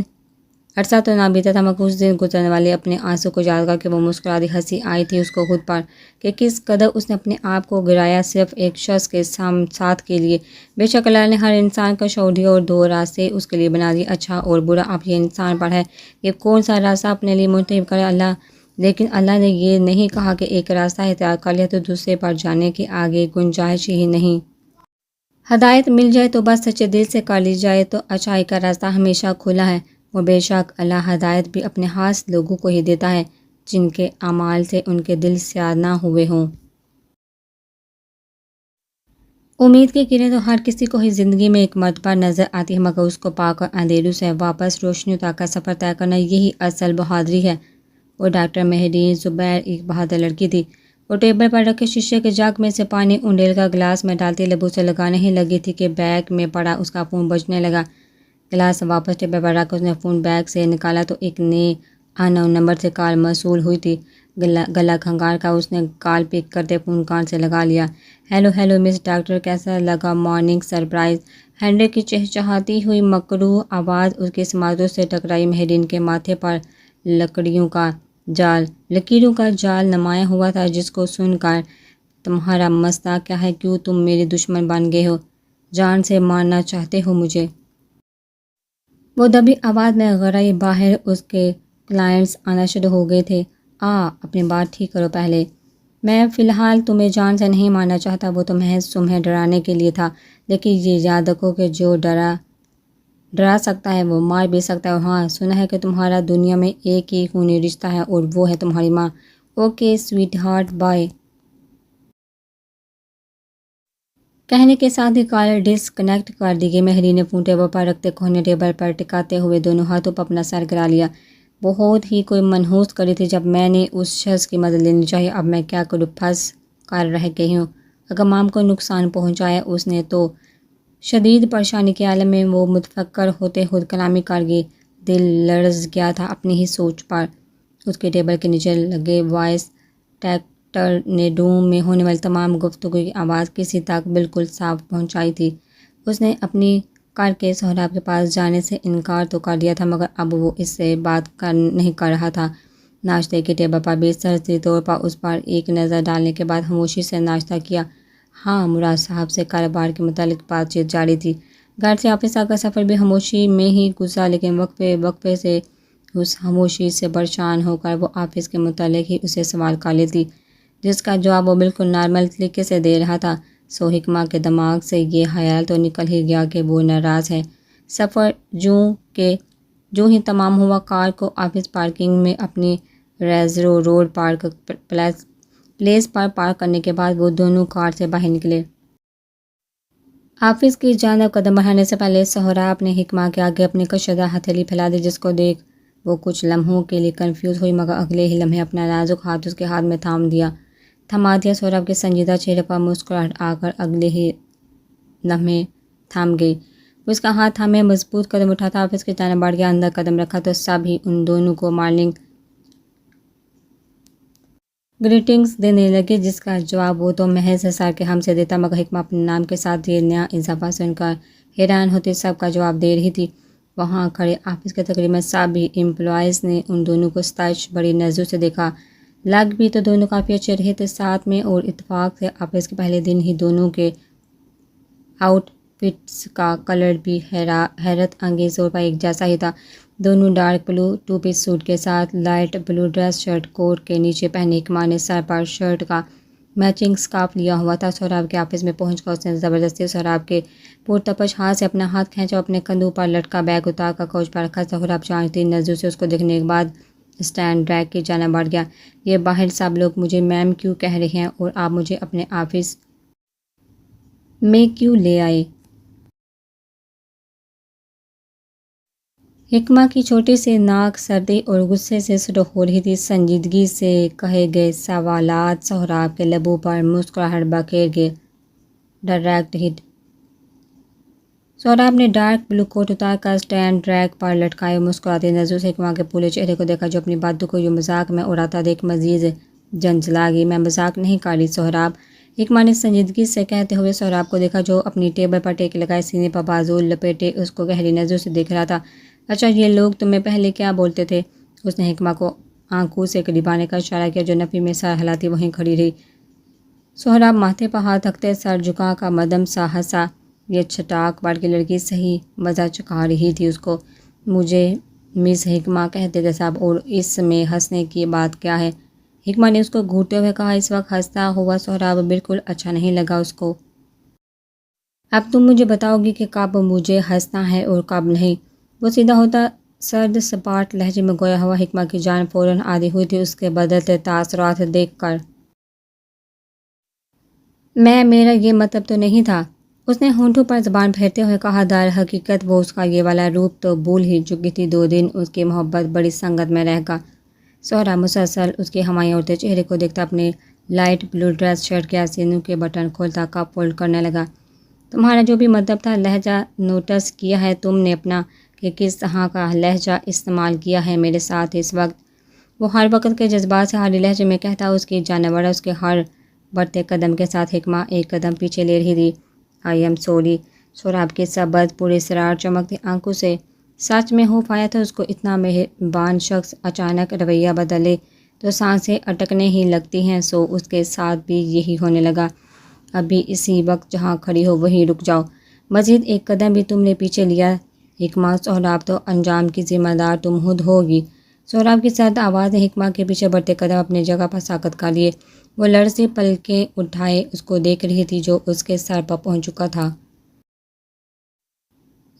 Speaker 1: گزرنے والے اپنے آنسوں کو یاد کر کے وہ مسکراتی ہنسی آئی تھی اس کو خود پر کہ کس قدر اس نے اپنے آپ کو گرایا صرف ایک شخص کے ساتھ کے لیے۔ بے شک اللہ نے ہر انسان کا شعوری اور دو راستے اس کے لیے بنا دیے، اچھا اور برا۔ اب یہ انسان پر ہے کہ کون سا راستہ اپنے لیے منتخب کرے۔ لیکن اللہ نے یہ نہیں کہا کہ ایک راستہ اختیار کر لیا تو دوسرے پر جانے کی آگے گنجائش ہی نہیں۔ ہدایت مل جائے تو بس سچے دل سے کر لی جائے تو اچھائی کا راستہ ہمیشہ کھلا ہے، اور بے شک اللہ ہدایت بھی اپنے خاص لوگوں کو ہی دیتا ہے جن کے اعمال سے ان کے دل سیاہ نہ ہوئے ہوں۔ امید کی کرن تو ہر کسی کو ہی زندگی میں ایک مرتبہ نظر آتی ہے، مگر اس کو پا کر اندھیروں سے واپس روشنیوں تک کا سفر طے کرنا یہی اصل بہادری ہے۔ اور ڈاکٹر مہرین زبیر ایک بہادر لڑکی تھی۔ وہ ٹیبل پر رکھے شیشے کے جگ میں سے پانی انڈیل کر گلاس میں ڈالتی لبوں سے لگانے ہی لگی تھی کہ بیگ میں پڑا اس کا فون بجنے لگا۔ گلاس واپس ٹیبل پر رکھ اس نے فون بیگ سے نکالا تو ایک نئے انون نمبر سے کال موصول ہوئی تھی۔ گلا کھنگار کر اس نے کال پک کرتے فون کان سے لگا لیا۔ ہیلو مس ڈاکٹر، کیسا لگا مارننگ سرپرائز؟ ہینری کی چہچہاتی ہوئی مکروہ آواز اس کی سماعتوں سے ٹکرائی۔ مہرین کے ماتھے پر لکیروں کا جال نمایاں ہوا تھا جس کو سن کر تمہارا مسئلہ کیا ہے؟ کیوں تم میری دشمن بن گئے ہو؟ جان سے مارنا چاہتے ہو مجھے؟ وہ دبی آواز میں غرائی باہر اس کے کلائنٹس آنا شروع ہو گئے تھے۔ اپنی بات ٹھیک کرو پہلے۔ میں فی الحال تمہیں جان سے نہیں مارنا چاہتا، وہ تو محض تمہیں ڈرانے کے لیے تھا، لیکن یہ یاد رکھو کہ جو ڈرا سکتا ہے وہ مار بھی سکتا ہے۔ اور ہاں، سنا ہے کہ تمہارا دنیا میں ایک ہی خونی رشتہ ہے اور وہ ہے تمہاری ماں۔ Okay sweetheart, bye. کہنے کے ساتھ ہی کال ڈسکنیکٹ کر دی گئی۔ مہری نے فون ٹیبل پر رکھتے کونے ٹیبل پر ٹکاتے ہوئے دونوں ہاتھوں پر اپنا سر گرا لیا۔ بہت ہی کوئی منحوس کری تھی جب میں نے اس شخص کی مدد لینی چاہیے۔ اب میں کیا کروں، پھنس کر رہ گئی ہوں۔ اگر مام کو نقصان پہنچایا اس نے تو شدید پریشانی کے عالم میں وہ متفکر ہوتے خود کلامی کر گئی۔ دل لرز گیا تھا اپنی ہی سوچ پر۔ اس کے ٹیبل کے نیچے لگے وائس ڈیٹیکٹر نے روم میں ہونے والی تمام گفتگو کی آواز کسی تک بالکل صاف پہنچائی تھی۔ اس نے اپنی کر کے سہراب کے پاس جانے سے انکار تو کر دیا تھا، مگر اب وہ اس سے بات نہیں کر رہا تھا۔ ناشتے کے ٹیبل پر بھی سرسری طور پر اس پر ایک نظر ڈالنے کے بعد خاموشی سے ناشتہ کیا۔ ہاں، مراد صاحب سے کاروبار کے متعلق بات چیت جاری تھی۔ گھر سے آفس تک کا سفر بھی خاموشی میں ہی گزرا، لیکن وقفے وقفے سے اس خاموشی سے پریشان ہو کر وہ آفس کے متعلق ہی اسے سوال کر لیتی، جس کا جواب وہ بالکل نارمل طریقے سے دے رہا تھا۔ سو حکمہ کے دماغ سے یہ خیال تو نکل ہی گیا کہ وہ ناراض ہے۔ سفر جو ہی تمام ہوا، کار کو آفس پارکنگ میں اپنی ریزرو روڈ پلیس پر پارک کرنے کے بعد وہ دونوں کار سے باہر نکلے۔ آفس کی جانب قدم بڑھانے سے پہلے سہراب نے حکمہ کے آگے اپنی کشادہ ہتھیلی پھیلا دی، جس کو دیکھ وہ کچھ لمحوں کے لیے کنفیوز ہوئی، مگر اگلے ہی لمحے اپنا نازک ہاتھ اس کے ہاتھ میں تھما دیا۔ سہراب کے سنجیدہ چہرے پر مسکراہٹ آ کر اگلے ہی لمحے تھم گئی۔ وہ اس کا ہاتھ تھامے مضبوط قدم اٹھاتا آفس کی جانب بڑھ گیا۔ اندر قدم رکھا تو سب ہی ان دونوں کو مارننگ گریٹنگز دینے لگے، جس کا جواب وہ تو محض سر کے ہم سے دیتا، مگر حکمہ اپنے نام کے ساتھ یہ نیا اضافہ سن کر حیران ہوتی سب کا جواب دے رہی تھی۔ وہاں کھڑے آفس کے تقریباً سب ہی امپلائیز نے ان دونوں کو ستائش بڑی نظروں سے دیکھا۔ لگ بھی تو دونوں کافی اچھے رہے تھے ساتھ میں، اور اتفاق سے آفس کے پہلے دن ہی دونوں کے آؤٹ فٹس کا کلر بھی حیرت انگیز طور پر ایک جیسا ہی تھا۔ دونوں dark blue two piece suit کے ساتھ light blue dress shirt coat کے نیچے پہنے۔ حکمہ نے سر پر شرٹ کا میچنگ سکارف لیا ہوا تھا۔ سہراب کے آفس میں پہنچ کر اس نے زبردستی سہراب کے پرتپش ہاتھ سے اپنا ہاتھ کھینچا اور اپنے کندھوں پر لٹکا بیگ اتار کر کوچ پر رکھا۔ سہراب چاہتی نظروں سے اس کو دیکھنے کے بعد اسٹینڈ ریک کی جانب بڑھ گیا۔ یہ باہر سب لوگ مجھے میم کیوں کہہ رہے ہیں، اور آپ مجھے اپنے آفس میں کیوں لے آئے؟ حکمہ کی چھوٹی سی ناک سردی اور غصے سے سرخ ہو رہی تھی۔ سنجیدگی سے کہے گئے سوالات سہراب کے لبوں پر مسکراہٹ بکھیر گئے۔ ڈائریکٹ ہٹ۔ سہراب نے ڈارک بلو کوٹ اتار کر اسٹینڈ ریک پر لٹکائے اور مسکراتی نظروں سے حکمہ کے پورے چہرے کو دیکھا، جو اپنی باتوں کو یوں مذاق میں اڑاتا دیکھ مزید جھنجھلا گئی۔ میں مذاق نہیں کر رہی سہراب، حکمہ نے سنجیدگی سے کہتے ہوئے سہراب کو دیکھا، جو اپنی ٹیبل پر ٹیک لگائے سینے پر بازو لپیٹے اس کو گہری نظروں سے دیکھ رہا تھا۔ اچھا، یہ لوگ تمہیں پہلے کیا بولتے تھے؟ اس نے حکمہ کو آنکھوں سے قریب آنے کا اشارہ کیا، جو نفی میں سر ہلاتی وہیں کھڑی رہی۔ سہراب ماتھے پر ہاتھ رکھتے سر جھکا کر مدم سا ہنسا۔ یہ چھٹاک بڑھ کی لڑکی صحیح مزہ چکھا رہی تھی اس کو۔ مجھے مس حکمہ کہتے تھے سب، اور اس میں ہنسنے کی بات کیا ہے؟ حکمہ نے اس کو گھورتے ہوئے کہا۔ اس وقت ہنستا ہوا سہراب بالکل اچھا نہیں لگا اس کو۔ اب تم مجھے بتاؤ گی کہ کب مجھے ہنسنا ہے اور کب نہیں؟ وہ سیدھا ہوتا سرد سپاٹ لہجے میں گویا ہوا۔ حکمہ کی جان فوراً عادی ہوئی تھی اس کے بدلتے تاثرات دیکھ کر۔ میرا یہ مطلب تو نہیں تھا، اس نے ہونٹوں پر زبان پھیرتے ہوئے کہا۔ در حقیقت وہ اس کا یہ والا روپ تو بھول ہی چکی تھی۔ 2 دن اس کی محبت بڑی سنگت میں رہ گا۔ سہراب مسلسل اس کے ہمایوں اڑتے چہرے کو دیکھتا اپنے لائٹ بلو ڈریس شرٹ کے آستینوں کے بٹن کھولتا کپ فولڈ کرنے لگا۔ تمہارا جو بھی مطلب تھا، لہجہ نوٹس کیا ہے تم نے اپنا کہ کس طرح کا لہجہ استعمال کیا ہے میرے ساتھ اس وقت؟ وہ ہر وقت کے جذبات سے حالی لہجے میں کہتا اس کی جانب بڑھا۔ اس کے ہر بڑھتے قدم کے ساتھ حکمہ ایک قدم پیچھے لے رہی تھی۔ I am sorry. سہراب کی سبز پوری اسرار چمکتی آنکھوں سے سچ میں خوف آیا تھا اس کو۔ اتنا مہربان شخص اچانک رویہ بدلے تو سانسیں اٹکنے ہی لگتی ہیں، سو اس کے ساتھ بھی یہی ہونے لگا۔ ابھی اسی وقت جہاں کھڑی ہو وہیں رک جاؤ، مزید ایک قدم بھی تم نے پیچھے لیا حکمہ، سہراب تو انجام کی ذمہ دار تم خود ہوگی۔ سہراب کی سرد آواز نے حکمہ کے پیچھے بڑھتے قدم اپنی جگہ پر ثابت کر لیے۔ وہ لرزتی پلکیں اٹھائے اس کو دیکھ رہی تھی، جو اس کے سر پر پہنچ چکا تھا۔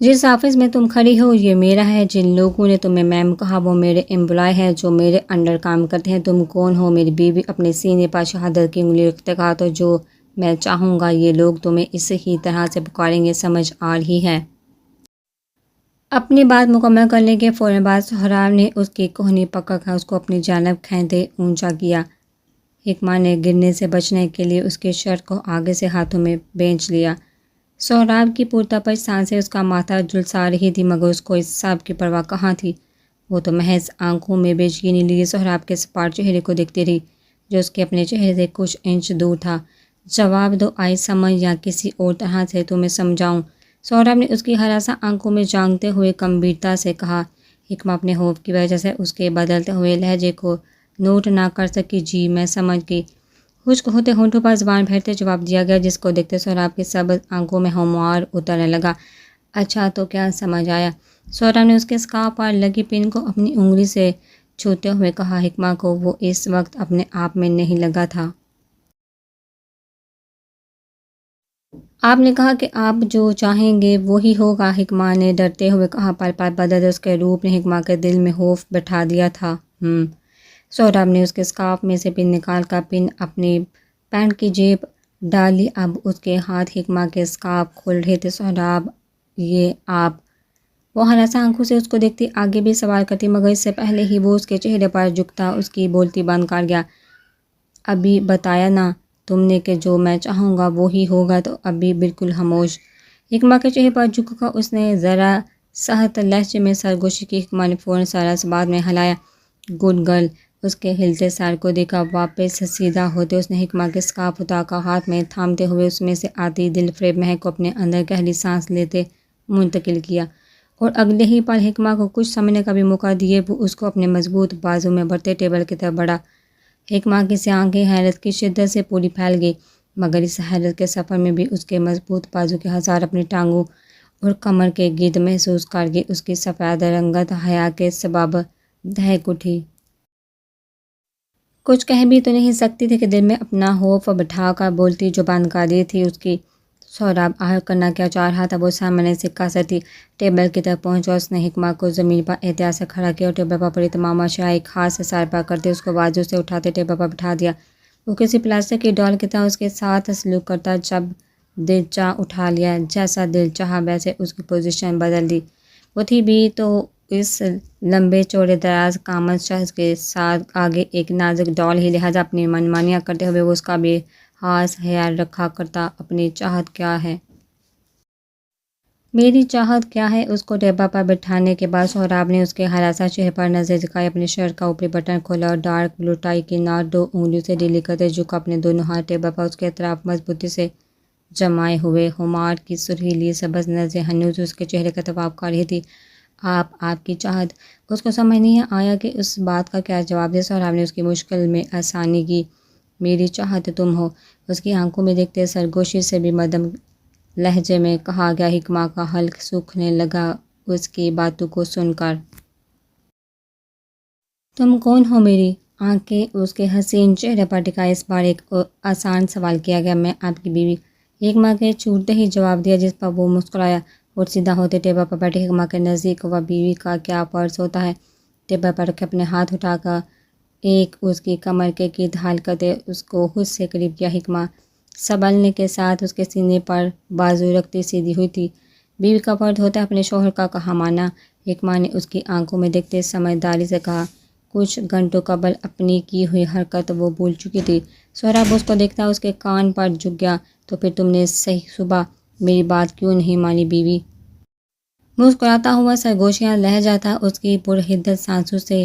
Speaker 1: جس آفس میں تم کھڑی ہو یہ میرا ہے۔ جن لوگوں نے تمہیں میم کہا وہ میرے امپلائی ہیں جو میرے انڈر کام کرتے ہیں۔ تم کون ہو؟ میری بیوی۔ اپنے سینے پر شہادت کی انگلی رکھتے کہا تو جو میں چاہوں گا یہ لوگ تمہیں اس ہی طرح سے پکاریں گے، سمجھ آ رہی ہے؟ اپنی بات مکمل کرنے کے فوراً بعد سہراب نے اس کی کوہنی پکڑ کر اس کو اپنی جانب کھینچتے اونچا کیا۔ حکمہ نے گرنے سے بچنے کے لیے اس کی شرٹ کو آگے سے ہاتھوں میں بینچ لیا۔ سہراب کی پرتپش سانسیں اس کا ماتھا جھلسا رہی تھی، مگر اس کو اس سب کی پرواہ کہاں تھی۔ وہ تو محض آنکھوں میں بے یقینی لیے سہراب کے سپاٹ چہرے کو دیکھتی رہی، جو اس کے اپنے چہرے سے کچھ انچ دور تھا۔ جواب دو، آئی سمجھ، یا کسی اور طرح سے تمہیں سمجھاؤں؟ سہراب نے اس کی ہراساں آنکھوں میں جھانکتے ہوئے گمبھیرتا سے کہا۔ حکمہ اپنے خوف کی وجہ سے اس کے بدلتے ہوئے لہجے کو نوٹ نہ کر سکی۔ جی میں سمجھ گئی، خشک ہوتے ہونٹوں پر زبان پھیرتے جواب دیا گیا، جس کو دیکھتے سہراب کی سبز آنکھوں میں خمار اترنے لگا۔ اچھا تو کیا سمجھ آیا؟ سہراب نے اس کے اسکارف پر لگی پن کو اپنی انگلی سے چھوتے ہوئے کہا۔ حکمہ کو وہ اس وقت اپنے آپ میں نہیں لگا تھا۔ آپ نے کہا کہ آپ جو چاہیں گے وہی ہوگا، حکمہ نے ڈرتے ہوئے کہا۔ پل پل بدلتے اس کے روپ نے حکمہ کے دل میں خوف بٹھا دیا تھا۔ سہراب نے اس کے اسکارف میں سے پن نکال کر پن اپنی پینٹ کی جیب ڈالی۔ اب اس کے ہاتھ حکمہ کے اسکارف کھول رہے تھے۔ سہراب، یہ آپ؟ وہ ہراساں آنکھوں سے اس کو دیکھتی آگے بھی سوال کرتی، مگر اس سے پہلے ہی وہ اس کے چہرے پر جھکتا اس کی بولتی بند کر گیا۔ ابھی بتایا نا تم نے کہ جو میں چاہوں گا وہی ہوگا، تو ابھی بالکل خاموش۔ حکمہ کے چہرے پر جھک کر اس نے ذرا سخت لہجے میں سرگوشی کی۔ حکمہ نے فوراً سر اس بات میں ہلایا۔ گڈ گرل، اس کے ہلتے سر کو دیکھا۔ واپس سیدھا ہوتے اس نے حکمہ کے اسکارف اتار کر ہاتھ میں تھامتے ہوئے اس میں سے آتی دل فریب مہک کو اپنے اندر گہری سانس لیتے منتقل کیا، اور اگلے ہی پل حکمہ کو کچھ سمجھنے کا بھی موقع دیے وہ اس کو اپنے مضبوط بازو میں بڑھتے ٹیبل کی طرف بڑھا۔ حکمہ کی سیاہ آنکھیں حیرت کی شدت سے پوری پھیل گئی، مگر اس حیرت کے سفر میں بھی اس کے مضبوط بازو کے ہزار اپنی ٹانگوں اور کمر کے گرد محسوس کر گئی۔ اس کی سفید رنگت حیا کے سبب دہک اٹھی۔ کچھ کہہ بھی تو نہیں سکتی تھی کہ دل میں اپنا خوف بٹھا کر بولتی جو بند کر دی تھی اس کی۔ سہراب آہر کرنا کیا چاہ رہا تھا؟ وہ سامنے سے کسرتی ٹیبل کی طرف پہنچا۔ اس نے حکمہ کو زمین پر احتیاط سے کھڑا کیا اور ٹیبل پر پڑی تمام اشیاء ایک ہاتھ سے سر پر کرتے اس کو بازو سے اٹھاتے ٹیبل پر بٹھا دیا۔ وہ کسی پلاسٹک کی ڈال کی طرح اس کے ساتھ سلوک کرتا، جب دل چاہ اٹھا لیا، جیسا دل چاہا ویسے اس کی پوزیشن بدل دی۔ وہ تھی بھی تو اس لمبے چوڑے دراز قامت شخص کے ساتھ آگے ایک نازک ڈال ہی، لہٰذا اپنی منمانیاں کرتے ہوئے وہ اس کا بھی خاص خیال رکھا کرتا۔ اپنی چاہت کیا ہے؟ میری چاہت کیا ہے؟ اس کو ٹیبل پر بٹھانے کے بعد سہراب نے اس کے ہراساں چہرے پر نظر ٹکائی، اپنی شرٹ کا اوپری بٹن کھولا اور ڈارک بلو ٹائی کی ناٹ 2 انگلیوں سے ڈھیلی کرتے جھکا اپنے دونوں ہاتھ ٹیبل پر اس کے اطراف مضبوطی سے جمائے ہوئے۔ خمار کی سرخیلی سبز نظریں ہنوز اس کے چہرے کا طواف کر رہی تھی۔ آپ کی چاہت؟ اس کو سمجھ نہیں آیا کہ اس بات کا کیا جواب دے۔ سہراب نے اس کی مشکل میں آسانی کی۔ میری چاہت تم ہو، اس کی آنکھوں میں دیکھتے سرگوشی سے بھی مدھم لہجے میں کہا گیا۔ حکمہ کا حلق سوکھنے لگا اس کی باتوں کو سن کر۔ تم کون ہو؟ میری آنکھیں اس کے حسین چہرے پر ٹکائی۔ اس بار ایک آسان سوال کیا گیا۔ میں آپ کی بیوی، حکمہ کے چھوٹتے ہی جواب دیا، جس پر وہ مسکرایا اور سیدھا ہوتے ٹیبل پر بیٹھے حکمہ کے نزدیک وہ بیوی کا کیا فرض ہوتا ہے۔ ٹیبل پر رکھے اپنے ہاتھ اٹھا کر ایک اس کی کمر کے گرد حل کرتے اس کو خود سے قریب کیا۔ حکمہ سنبھلنے کے ساتھ اس کے سینے پر بازو رکھتی سیدھی ہوئی تھی۔ بیوی کا فرض ہوتا ہے اپنے شوہر کا کہا مانا، حکمہ نے اس کی آنکھوں میں دیکھتے سمجھداری سے کہا۔ کچھ گھنٹوں قبل اپنی کی ہوئی حرکت وہ بھول چکی تھی۔ سہراب اس کو دیکھتا اس کے کان پر جھک گیا۔ تو پھر تم نے صحیح صبح میری بات کیوں نہیں مانی بیوی؟ مسکراتا ہوا سرگوشیاں لہجہ تھا اس کی پرحدت سانسوں سے۔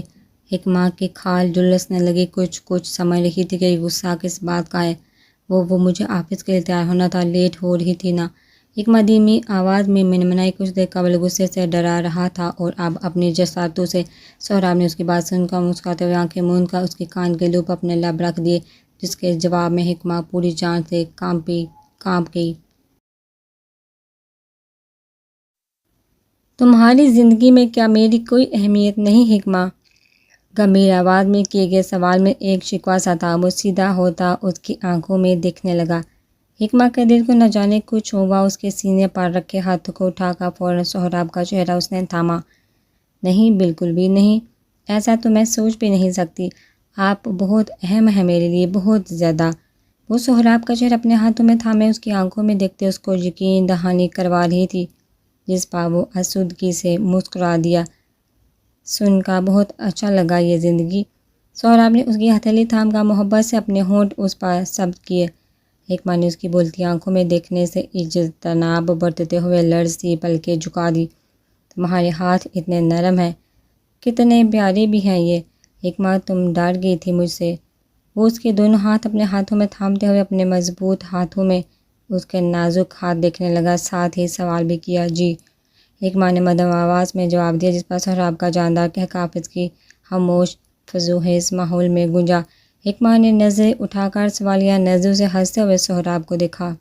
Speaker 1: حکمہ کی کھال جھلسنے لگی۔ کچھ سمجھ رہی تھی کہ غصہ کس بات کا ہے۔ وہ مجھے آفس کے لیے تیار ہونا تھا، لیٹ ہو رہی تھی نا، حکمہ دھیمی آواز میں منمنائی۔ کچھ دیر قبل غصے سے ڈرا رہا تھا اور اب اپنی جسارتوں سے۔ سہراب نے اس کی بات سن کر مسکراتے ہوئے آنکھیں موند کر اس کی کان کے لوپ اپنے لب رکھ دیے، جس کے جواب میں حکمہ پوری جان سے کانپ گئی۔ تمہاری زندگی میں کیا میری کوئی اہمیت نہیں؟ حکمہ گمبھیر آواز میں کیے گئے سوال میں ایک شکوہ سا تھا۔ وہ سیدھا ہوتا اس کی آنکھوں میں دیکھنے لگا۔ حکمہ کے دل کو نہ جانے کچھ ہوا۔ اس کے سینے پر رکھے ہاتھوں کو اٹھا کر فوراً سہراب کا چہرہ اس نے تھاما۔ نہیں، بالکل بھی نہیں، ایسا تو میں سوچ بھی نہیں سکتی۔ آپ بہت اہم ہیں میرے لیے، بہت زیادہ۔ وہ سہراب کا چہرہ اپنے ہاتھوں میں تھامے اس کی آنکھوں میں دیکھتے اس کو یقین دہانی کروا رہی تھی، جس پر وہ آسودگی سے مسکرا دیا۔ سن کا بہت اچھا لگا یہ زندگی۔ سہراب نے اس کی ہتھیلی تھام کر محبت سے اپنے ہونٹ اس پر ثبت کیے۔ حکمہ نے اس کی بولتی آنکھوں میں دیکھنے سے اجتناب برتتے ہوئے لرزی پلکیں جھکا دی۔ تمہارے ہاتھ اتنے نرم ہیں، کتنے پیارے بھی ہیں یہ۔ حکمہ تم ڈر گئی تھی مجھ سے۔ وہ اس کے دونوں ہاتھ اپنے ہاتھوں میں تھامتے ہوئے اپنے مضبوط ہاتھوں میں اس کے نازک ہاتھ دیکھنے لگا، ساتھ ہی سوال بھی کیا۔ جی، حکمہ نے مدھم آواز میں جواب دیا، جس پر سہراب کا جاندار قہقہاپس کی خاموش فضوحس ماحول میں گونجا۔ حکمہ نے نظریں اٹھا کر سوالیہ نظروں سے ہنستے ہوئے سہراب کو دیکھا۔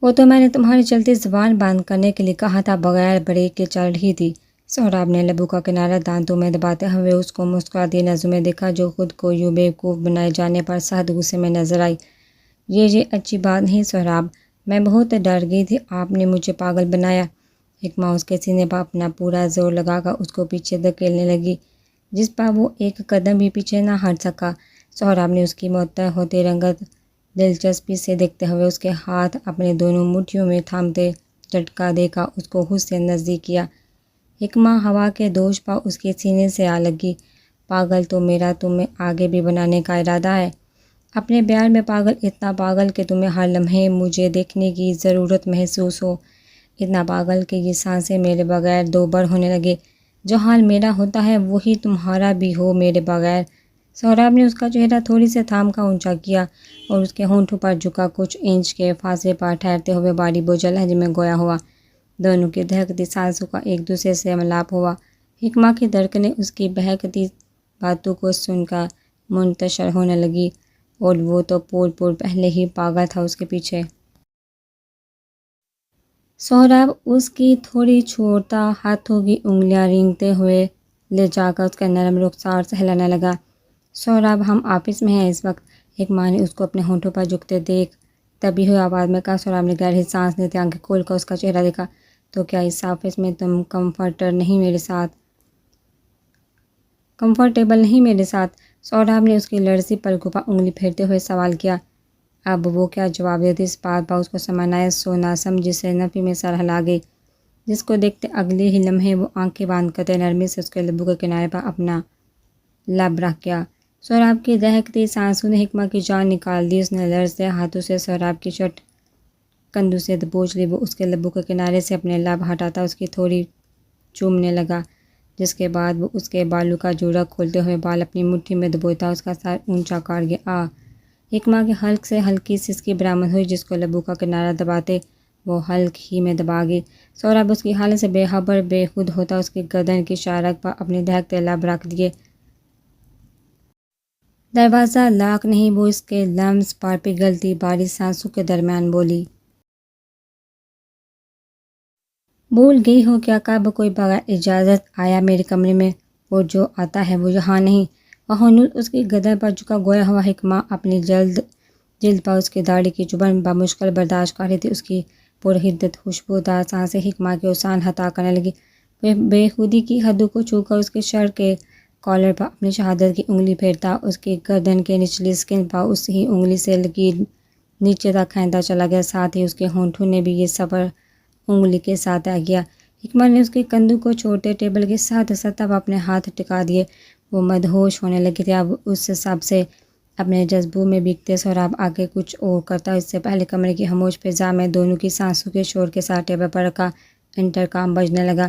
Speaker 1: وہ تو میں نے تمہاری چلتی زبان بند کرنے کے لیے کہا تھا، بغیر بریک کے چل رہی تھی۔ سہراب نے لبوں کا کنارہ دانتوں میں دباتے ہوئے اس کو مسکراتی نظروں میں دیکھا، جو خود کو یوں بیوقوف بنائے جانے پر سخت غصے میں نظر آئی۔ یہ اچھی بات نہیں سہراب، میں بہت ڈر گئی تھی، آپ نے مجھے پاگل بنایا۔ حکمہ اس کے سینے پر اپنا پورا زور لگا کر اس کو پیچھے دھکیلنے لگی، جس پر وہ ایک قدم بھی پیچھے نہ ہٹ سکا۔ سہراب نے اس کی معطر ہوتی رنگت دلچسپی سے دیکھتے ہوئے اس کے ہاتھ اپنے دونوں مٹھیوں میں تھامتے جھٹکا دے کر اس کو خود سے نزدیک کیا۔ حکمہ ہوا کے دوش پر اس کے سینے سے آ لگی۔ پاگل تو میرا تمہیں آگے بھی بنانے کا ارادہ ہے، اپنے پیار میں پاگل، اتنا پاگل کہ تمہیں ہر لمحے مجھے دیکھنے کی ضرورت محسوس ہو، اتنا پاگل کہ یہ سانسیں میرے بغیر دوبر ہونے لگے۔ جو حال میرا ہوتا ہے وہی تمہارا بھی ہو میرے بغیر۔ سہراب نے اس کا چہرہ تھوڑی سے تھام کر اونچا کیا اور اس کے ہونٹوں پر جھکا کچھ انچ کے فاصلے پر ٹھہرتے ہوئے باری بوجھل لہجے میں گویا ہوا۔ دونوں کی دھڑکتی سانسوں کا ایک دوسرے سے ملاپ ہوا۔ حکمہ کی دھڑکنیں اس کی بہکتی باتوں کو سن کر منتشر ہونے لگی، اور وہ تو پور پہلے ہی پاگل تھا اس کے پیچھے۔ سہراب اس کی تھوڑی چھوڑتا ہاتھوں کی انگلیاں رینگتے ہوئے لے جا کر اس کا نرم رخسار سہلانے لگا۔ سہراب ہم آفس میں ہیں اس وقت، حکمہ نے اس کو اپنے ہونٹوں پر جھکتے دیکھ دبی ہوئی آواز میں کہا۔ سہراب نے گہری سانس لیتے آنکھیں کھول کر اس کا چہرہ دیکھا۔ تو کیا اس آفس میں تم کمفرٹیبل نہیں میرے ساتھ؟ سہراب نے اس کی لرزی پلکوں پر انگلی پھیرتے ہوئے سوال کیا۔ اب وہ کیا جواب دیتی، اس بات پر اس کو سمجھ نہ آیا، سو نہ سمجھی سے نفی میں سر ہلا گئی، جس کو دیکھتے اگلے ہی لمحے وہ آنکھیں باندھ کرتے نرمی سے اس کے لبوں کے کنارے پر اپنا لب رکھ گیا۔ سہراب کی دہکتی سانسوں نے حکمہ کی جان نکال دی۔ اس نے لرزتے ہاتھوں سے سہراب کی شرٹ کندھوں سے دبوچ لی۔ وہ اس کے لبوں کے کنارے سے اپنے لب ہٹاتا اس کی تھوڑی چومنے لگا، جس کے بعد وہ اس کے بالوں کا جوڑا کھولتے ہوئے بال اپنی مٹھی میں دبوتا اس کا سر اونچا کر گیا۔ حکمہ کے حلق سے ہلکی سسکی برآمد ہوئی، جس کو لبوں کا کنارہ دباتے وہ حلق ہی میں دبا گئی۔ سہراب اس کی حالت سے بے خبر بے خود ہوتا اس کی گردن کی شارک پر اپنے دہکتے لب رکھ دیے۔ دروازہ لاک نہیں، وہ اس کے لمس پر پگھلتی باری سانسوں کے درمیان بولی۔ بھول گئی ہو کیا کب کوئی بغیر اجازت آیا میرے کمرے میں؟ اور جو آتا ہے وہ یہاں نہیں۔ وہ نور اس کی گردن پر جھکا گویا ہوا۔ حکمہ اپنی جلد پر اس کی داڑھی کی چبھن بمشکل برداشت کر رہی تھی۔ اس کی پرحدت خوشبودار سانسیں حکمہ کے اذان عطا کرنے لگی۔ وہ بے خودی کی حدوں کو چھو کر اس کے شرٹ کے کالر پر اپنی شہادت کی انگلی پھیرتا اس کی گردن کے نچلی سکن پر اس ہی انگلی سے لکیر نیچے تک کھینچتا چلا گیا، ساتھ ہی اس کے ہونٹوں نے بھی یہ سفر انگلی کے ساتھ طے کیا۔ حکمہ نے اس کے کندھوں کو چھوڑتے ٹیبل کے ساتھ سطح پر اپنے ہاتھ ٹکا دیے۔ وہ مدہوش ہونے لگی تھی اب اس سب سے، اپنے جذبوں میں بھیگتے۔ سہراب آگے کچھ اور کرتا اس سے پہلے کمرے کی خاموش فضا میں دونوں کی سانسوں کے شور کے ساتھ ٹیبل پر رکھا انٹرکام بجنے لگا۔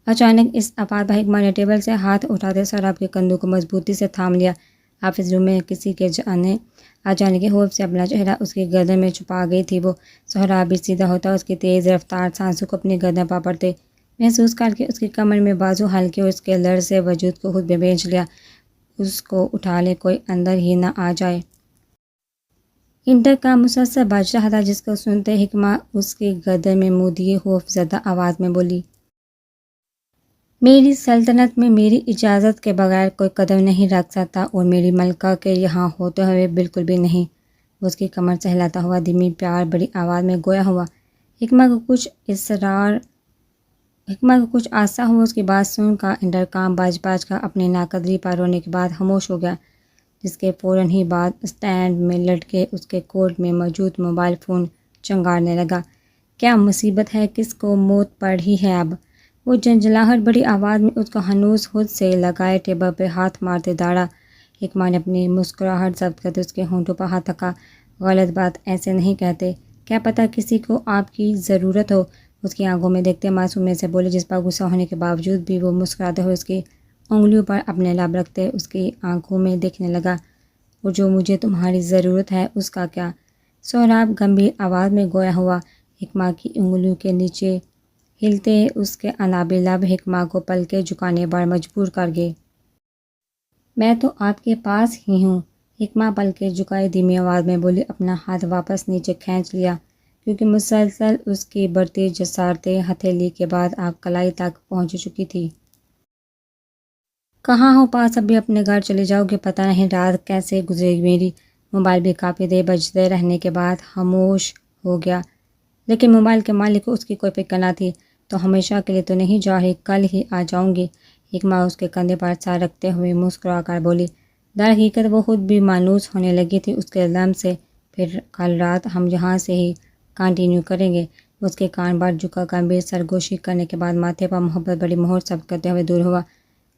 Speaker 1: اچانک اس آفات پر حکمہ نے ٹیبل سے ہاتھ اٹھاتے سہراب کے کندھوں کو مضبوطی سے تھام لیا۔ آفس روم میں کسی کے آ جانے کے خوف سے اپنا چہرہ اس کی گردن میں چھپا گئی تھی وہ۔ سہراب بھی سیدھا ہوتا اس کی تیز رفتار سانسوں کو اپنی گردن پر پڑتے محسوس کر کے اس کی کمر میں بازو ہلکے اور اس کے لرزے وجود کو خود میں بھیج لیا۔ اس کو اٹھا لے، کوئی اندر ہی نہ آ جائے۔ انٹرکام مسلسل بج رہا تھا، جس کو سنتے حکمہ اس کی گردن میں منہ دیے خوف زدہ آواز میں بولی۔ میری سلطنت میں میری اجازت کے بغیر کوئی قدم نہیں رکھ سکتا، اور میری ملکہ کے یہاں ہوتے ہوئے بالکل بھی نہیں۔ وہ اس کی کمر سہلاتا ہوا دھیمی پیار بڑی آواز میں گویا ہوا۔ حکمہ کو کچھ عرصہ ہوا اس کی بات سن کر۔ انٹرکام بج کر اپنی ناقدری پر رونے کے بعد خاموش ہو گیا۔ جس کے فوراً ہی بعد اسٹینڈ میں لٹکے اس کے کوٹ میں موجود موبائل فون چنگارنے لگا۔ کیا مصیبت ہے، کس کو موت پڑ ہی ہے اب؟ وہ جھنجھلاہٹ بڑی آواز میں اس کو ہنوز خود سے لگائے ٹیبل پہ ہاتھ مارتے داڑا۔ حکمہ نے اپنی مسکراہٹ ضبط کرتے اس کے ہونٹوں پر ہاتھ رکھا۔ غلط بات ایسے نہیں کہتے، کیا پتہ کسی کو آپ کی ضرورت ہو؟ اس کی آنکھوں میں دیکھتے معصومیت سے بولے، جس پر غصہ ہونے کے باوجود بھی وہ مسکراتے ہوئے اس کی انگلیوں پر اپنے لب رکھتے اس کی آنکھوں میں دیکھنے لگا۔ وہ جو مجھے تمہاری ضرورت ہے اس کا کیا؟ سہراب گمبھیر آواز میں گویا ہوا۔ حکمہ کی انگلیوں کے نیچے ہلتے اس کے انابل لب حکمہ کو پلکیں جھکانے پر مجبور کر گئے۔ میں تو آپ کے پاس ہی ہوں، حکمہ پلکیں جھکائے دھیمی آواز میں بولی، اپنا ہاتھ واپس نیچے کھینچ لیا کیونکہ مسلسل اس کی بڑھتی جسارت ہتھیلی کے بعد آپ کلائی تک پہنچ چکی تھی۔ کہاں ہو پاس، ابھی اپنے گھر چلے جاؤ گے؟ پتہ نہیں رات کیسے گزرے گی میری۔ موبائل بھی کافی دیر بجتے رہنے کے بعد خاموش ہو گیا، لیکن موبائل کے مالک کو اس کی کوئی فکر نہ تھی۔ تو ہمیشہ کے لیے تو نہیں جا رہی، کل ہی آ جاؤں گی، حکمہ اس کے کندھے پر سر رکھتے ہوئے مسکرا کر بولی۔ در حقیقت وہ خود بھی مانوس ہونے لگی تھی اس کے لمس سے۔ پھر کل رات ہم یہاں سے ہی کنٹینیو کریں گے۔ اس کے کان پر جھکا گمبھیر سرگوشی کرنے کے بعد ماتھے پر محبت بڑی مہر ثبت کرتے ہوئے دور ہوا۔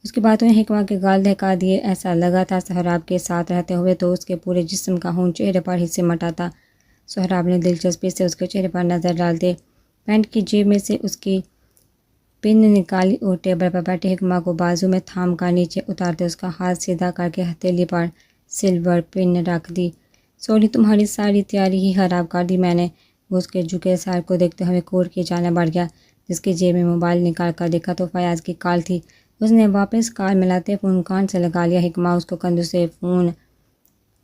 Speaker 1: اس کی باتوں نے حکمہ کے گال دہکا دیے، ایسا لگا تھا سہراب کے ساتھ رہتے ہوئے تو اس کے پورے جسم کا خون چہرے پر ہی سمٹ آتا۔ سہراب نے دلچسپی سے اس کے چہرے پر نظر ڈالتے پینٹ کی جیب میں سے اس کی پن نکالی اور ٹیبل پر بیٹھے حکمہ کو بازو میں تھام کر نیچے اتارتے اس کا ہاتھ سیدھا کر کے ہتھیلی پر سلور پن رکھ دی۔ سوری، تمہاری ساری تیاری ہی خراب کر دی میں نے۔ وہ اس کے جھکے سر کو دیکھتے ہوئے کوٹ کی جانب بڑھ گیا، جس کی جیب میں موبائل نکال کر دیکھا تو فیاض کی کال تھی۔ اس نے واپس کال ملاتے فون کان سے لگا لیا۔ حکمہ اس کو کندھوں سے فون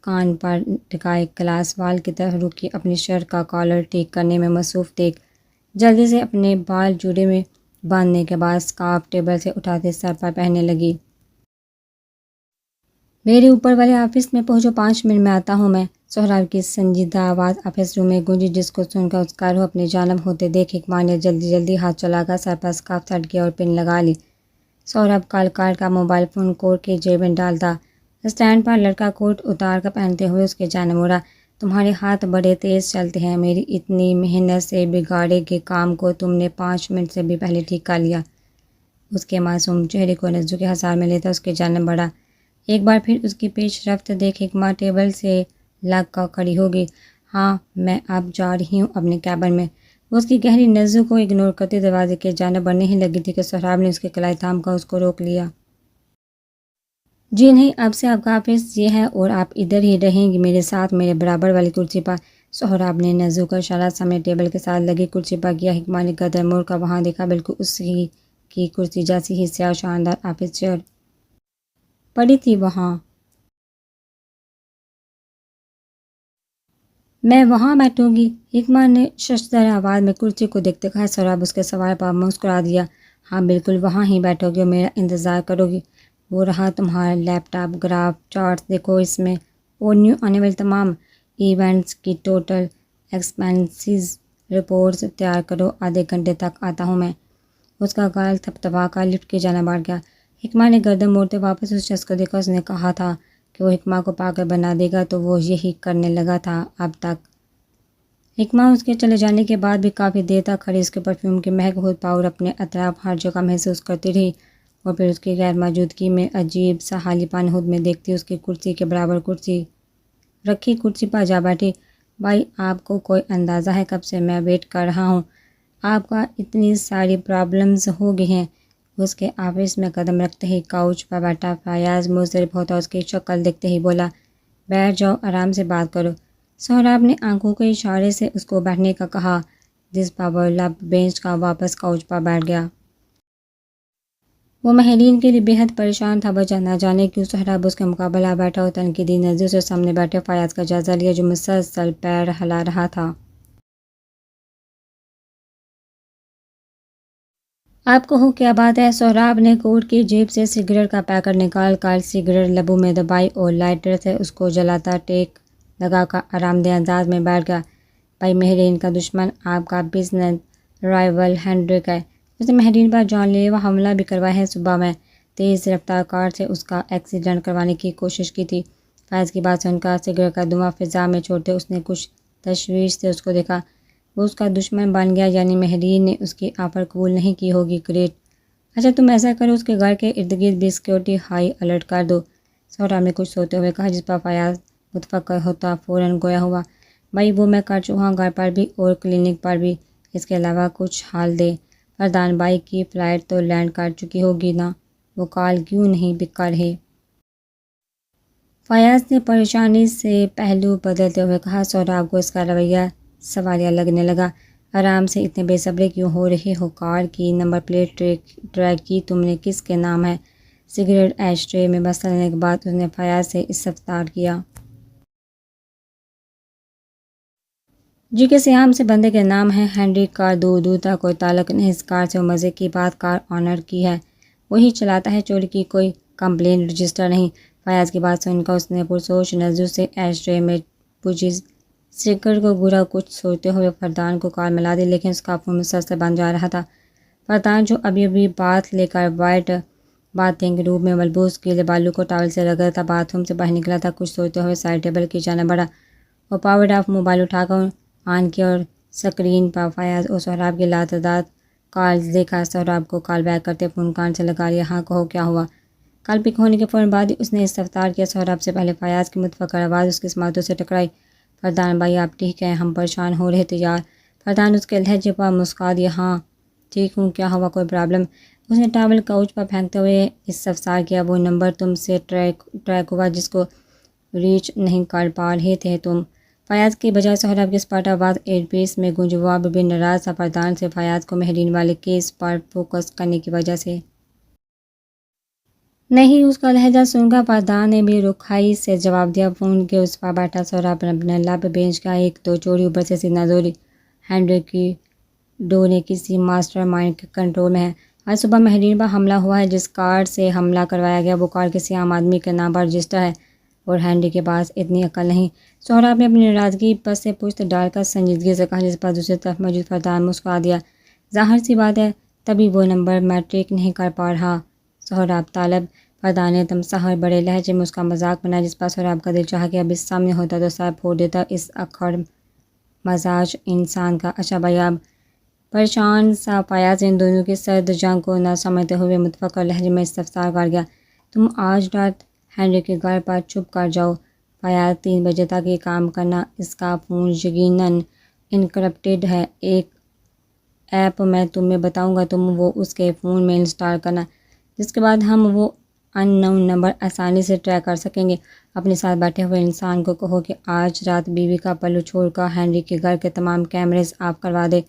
Speaker 1: کان پر ٹکائے کلاس وال کی طرف رکی، اپنی شرٹ کا کالر ٹھیک کرنے میں مصروف دیکھ جلدی سے اپنے بال جوڑے میں باندھنے کے بعد اسکارف ٹیبل سے اٹھاتے سر پر پہننے لگی۔ میرے اوپر والے آفس میں پہنچو، 5 منٹ میں آتا ہوں میں، سہراب کی سنجیدہ آواز آفس روم میں گونجی، جس کو سن کر اس کا روح اپنی جانب ہوتے دیکھ حکمہ نے جلدی ہاتھ چلا کر سر پر اسکارف سٹ کیا اور پن لگا لی۔ سہراب کال کا موبائل فون کوٹ کی جیب میں ڈالتا اسٹینڈ پر لڑکا کوٹ اتار کر پہنتے ہوئے اس کے جانب مڑا۔ تمہارے ہاتھ بڑے تیز چلتے ہیں، میری اتنی محنت سے بگاڑے کے کام کو تم نے 5 منٹ سے بھی پہلے ٹھیک کر لیا۔ اس کے معصوم چہرے کو نزدیکی حصار میں لیتا اس کے جانب بڑھا۔ ایک بار پھر اس کی پیش رفت دیکھ حکمہ ٹیبل سے لگ کر کھڑی ہوگی۔ ہاں، میں اب جا رہی ہوں اپنے کیبن میں۔ وہ اس کی گہری نظروں کو اگنور کرتے دروازے کے جانب بڑھنے ہی لگی تھی کہ سہراب نے اس کی کلائی تھام کر اس کو روک لیا۔ جی نہیں، اب سے آپ کا آفس یہ ہے اور آپ ادھر ہی رہیں گی میرے ساتھ، میرے برابر والی کرسی پر۔ سہراب نے نظروں کا اشارہ سامنے ٹیبل کے ساتھ لگی کرسی پر کیا۔ حکمہ نے گردن موڑ کر وہاں دیکھا، بالکل اسی کی کرسی جیسی ہی سیاہ شاندار آفس چیئر پڑی تھی وہاں۔ میں وہاں بیٹھوں گی، حکمہ نے ششدر آواز میں کرسی کو دیکھتے کہا۔ سہراب اس کے سوال پر مسکرا دیا۔ ہاں بالکل وہاں ہی بیٹھو گی اور میرا انتظار کرو گی۔ وہ رہا تمہارا لیپ ٹاپ، گراف چارٹس دیکھو اس میں، اور نیو آنے والے تمام ایونٹس کی ٹوٹل ایکسپینسز رپورٹس تیار کرو، آدھے گھنٹے تک آتا ہوں میں۔ اس کا گال تھپتھپا کر لفٹ کی جانب بڑھ گیا۔ حکمہ نے گردن موڑتے واپس اس شخص کو دیکھا۔ اس نے کہا تھا کہ وہ حکمہ کو پاگل بنا دے گا تو وہ یہی کرنے لگا تھا اب تک۔ حکمہ اس کے چلے جانے کے بعد بھی کافی دیر تک کھڑی اس کے پرفیوم کی مہک ہود پا اور اپنے اطراف ہر جگہ محسوس کرتی رہی، اور پھر اس کی غیر موجودگی میں عجیب سا خالی پن خود میں دیکھتی اس کی کرسی کے برابر کرسی رکھی کرسی پر جا بیٹھی۔ بھائی، آپ کو کوئی اندازہ ہے کب سے میں ویٹ کر رہا ہوں؟ آپ کا اتنی ساری پرابلمز ہو گئی ہیں۔ اس کے آفس میں قدم رکھتے ہی کاؤچ پر بیٹھا فیاض مضطرب ہوتا اس کی شکل دیکھتے ہی بولا، بیٹھ جاؤ، آرام سے بات کرو۔ سہراب نے آنکھوں کے اشارے سے اس کو بیٹھنے کا کہا، جس پر وہ لب بینچ کا واپس کاؤچ پر بیٹھ گیا۔ وہ ماہرین کے لیے بے حد پریشان تھا، وجہ نہ جانے کیوں۔ سہراب اس کے مقابلہ بیٹھا اور تنقیدی نظروں سے سامنے بیٹھے فیاض کا جائزہ لیا، جو مسلسل پیر ہلا رہا تھا۔ آپ کو ہو کیا بات ہے؟ سہراب نے کوٹ کی جیب سے سگریٹ کا پیکٹ نکال کر سگریٹ لبوں میں دبائی اور لائٹر سے اس کو جلاتا ٹیک لگا کر آرام دہ انداز میں بیٹھ گیا۔ بھائی، ماہرین کا دشمن آپ کا بزنس رائیول ہینڈرک ہے۔ اس نے ماہرین پر جان لیوا حملہ بھی کروایا ہے۔ صبح میں تیز رفتار کار سے اس کا ایکسیڈنٹ کروانے کی کوشش کی تھی۔ فیاض کی بات سن کر سگریٹ کا دھواں فضا میں چھوڑتے اس نے کچھ تشویش سے اس کو دیکھا۔ وہ اس کا دشمن بن گیا، یعنی مہرین نے اس کی آفر قبول نہیں کی ہوگی۔ گریٹ، اچھا تم ایسا کرو، اس کے گھر کے ارد گرد بھی سیکیورٹی ہائی الرٹ کر دو، سہراب نے کچھ سوتے ہوئے کہا، جس پر فیاض متفکر ہوتا فوراً گویا ہوا، بھائی وہ میں کر چکا ہوں، گھر پر بھی اور کلینک پر بھی، اس کے علاوہ کچھ حال دے، فردان بھائی کی فلائٹ تو لینڈ کر چکی ہوگی نا، وہ کال کیوں نہیں پک کر رہے؟ فیاض نے پریشانی سے پہلو بدلتے ہوئے کہا۔ سہراب کو اس کا رویہ سوالیہ لگنے لگا۔ آرام سے، اتنے بے صبرے کیوں ہو رہے ہو؟ کار کی نمبر پلیٹ ٹریک کی تم نے، کس کے نام ہے؟ سگریٹ ایش ٹرے میں بستہ لینے کے بعد اس نے فیاض سے استفسار کیا۔ جی کسی عام سے بندے کے نام ہے، ہینری کار دور دور تک کوئی تعلق نہیں اس کار سے، وہ مزے کی بات کار آنر کی ہے، وہی چلاتا ہے، چوری کی کوئی کمپلین رجسٹر نہیں۔ فیاض کی بات سن کر اس نے پرسوچ نظروں سے ایش ٹرے میں بجھی سگریٹ کو گرا، کچھ سوچتے ہوئے فردان کو کال ملا دی، لیکن اس کا فون مسلسل بند جا رہا تھا۔ فردان جو ابھی ابھی بات لے کر وائٹ باتھنگ روم میں ملبوس گیلے بالوں کو ٹاول سے رگڑا تھا، باتھ روم سے باہر نکلا تھا، کچھ سوچتے ہوئے سائڈ ٹیبل کی جانب بڑھا، وہ پاور آف موبائل اٹھا کر آن کیا اور سکرین پر فیاض اور سہراب کی لاتعداد کالز دیکھا۔ سہراب کو کال بیک کرتے فون کان سے لگا لیا۔ ہاں کہو کیا ہوا؟ کال پک ہونے کے فوراً بعد ہی اس نے استفسار کیا۔ سہراب سے پہلے فیاض کی متفکر آواز اس کی سماعتوں سے ٹکرائی، فردان بھائی آپ ٹھیک ہیں؟ ہم پریشان ہو رہے تھے یار۔ فردان اس کے لہجے پر مسکرا دیا، ہاں ٹھیک ہوں، کیا ہوا، کوئی پرابلم؟ اس نے ٹاول کاؤچ پر پھینکتے ہوئے استفسار کیا۔ وہ نمبر تم سے ٹریک ہوا جس کو ریچ نہیں کر پا رہے تھے تم؟ فیاض کی بجائے سہراب کی اسپاٹ آواز ایئر پیس میں گونجی، وہ اب بھی ناراض تھا فردان سے، فیاض کو مہرین والے کیس پر فوکس کرنے کی وجہ سے نہیں۔ اس کا لہجہ سن کر فردان نے بھی رکھائی سے جواب دیا۔ فون کے اس پر بیٹھا سہراب نے اپنے لب بھینچ کا ایک دو چوری اوپر سے سینہ زوری، ہینری کی ڈو نے کسی ماسٹر مائنڈ کے کنٹرول میں ہے۔ آج صبح مہرین پر حملہ ہوا ہے، جس کار سے حملہ کروایا گیا وہ کار کسی عام آدمی کے نام پر رجسٹر ہے، اور ہینری کے پاس اتنی عقل نہیں۔ سہراب نے اپنی ناراضگی پس پشت ڈال کر سنجیدگی سے کہا، جس پر دوسری طرف موجود فردان مسکرا دیا، ظاہر سی بات ہے تبھی وہ نمبر میں ٹریک نہیں کر پا رہا سہراب طالب۔ فردان نے تمساح بڑے لہجے میں اس کا مذاق بنایا، جس پر سہراب کا دل چاہا کہ اب اس سامنے ہوتا تو سر پھوڑ دیتا اس اکھڑ مزاج انسان کا۔ اچھا بھائی اب پریشان سا فیاض ان دونوں کی سرد جنگ کو نہ سمجھتے ہوئے متفکر لہجے میں استفسار کر گیا، تم آج رات ہینری کے گھر پر چھپ کر جاؤ فیاض، 3 بجے تک یہ کام کرنا، اس کا فون یقیناً انکرپٹڈ ہے، ایک ایپ میں تمہیں بتاؤں گا، تم وہ اس کے فون میں انسٹال کرنا، جس کے بعد ہم وہ ان نون نمبر آسانی سے ٹریک کر سکیں گے۔ اپنے ساتھ بیٹھے ہوئے انسان کو کہو کہ آج رات بیوی کا پلو چھوڑ کر ہینری کے گھر کے تمام کیمرز آف کروا دے،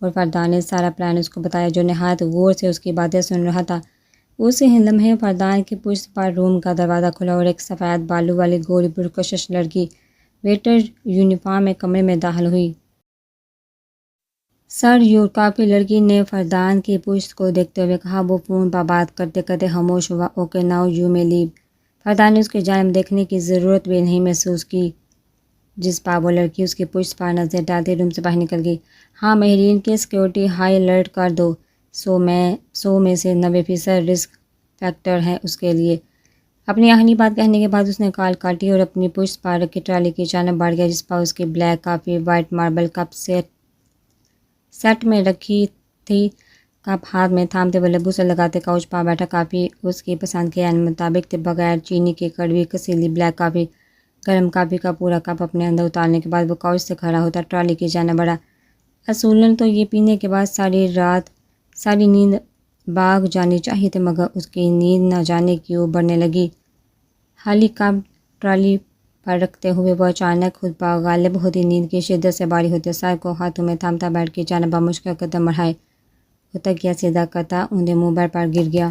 Speaker 1: اور فردان نے سارا پلان اس کو بتایا، جو نہایت غور سے اس کی باتیں سن رہا تھا۔ اسی لمحے فردان کی پشت پر روم کا دروازہ کھلا اور ایک سفید بالوں والی گوری پرکشش لڑکی ویٹر یونیفارم میں کمرے میں داخل ہوئی۔ سر یور کافی، لڑکی نے فردان کی پشت کو دیکھتے ہوئے کہا۔ وہ فون پر بات کرتے کرتے خاموش ہوا۔ اوکے ناؤ یو مے لیو۔ فردان نے اس کی جانب دیکھنے کی ضرورت بھی نہیں محسوس کی، جس پر وہ لڑکی اس کی پشت پر نظر ڈالتے روم سے باہر نکل گئی۔ ہاں مہرین کی سیکیورٹی ہائی الرٹ کر دو، 100 میں سے 90% رسک فیکٹر ہے اس کے لیے۔ اپنی آخری بات کہنے کے بعد اس نے کال کاٹی اور اپنی پشت پر رکھی ٹرالی کی جانب بڑھ گیا، جس پر اس کی بلیک کافی وائٹ ماربل کپ سیٹ میں رکھی تھی۔ کپ ہاتھ میں تھامتے وہ لبوں سے لگاتے کاؤچ پر بیٹھا، کافی اس کی پسند کے عین مطابق تھی، بغیر چینی کی کڑوی کسیلی بلیک کافی۔ گرم کافی کا پورا کپ اپنے اندر اتارنے کے بعد وہ کاؤچ سے کھڑا ہوتا ٹرالی کی جانب بڑھا۔ اصولاً تو یہ پینے کے بعد ساری نیند بھاگ جانی چاہیے تھی، مگر اس کی نیند نہ جانے کیوں بڑھنے لگی۔ خالی کپ ٹرالی پر رکھتے ہوئے وہ اچانک خود پر غالب ہوتی نیند کی شدت سے باری ہوتی، سر کو ہاتھوں میں تھامتا بیڈ کی جانب مشکل قدم بڑھائے، وہ تکیہ سیدھا کرتا اونھے منہ بیڈ پر گر گیا۔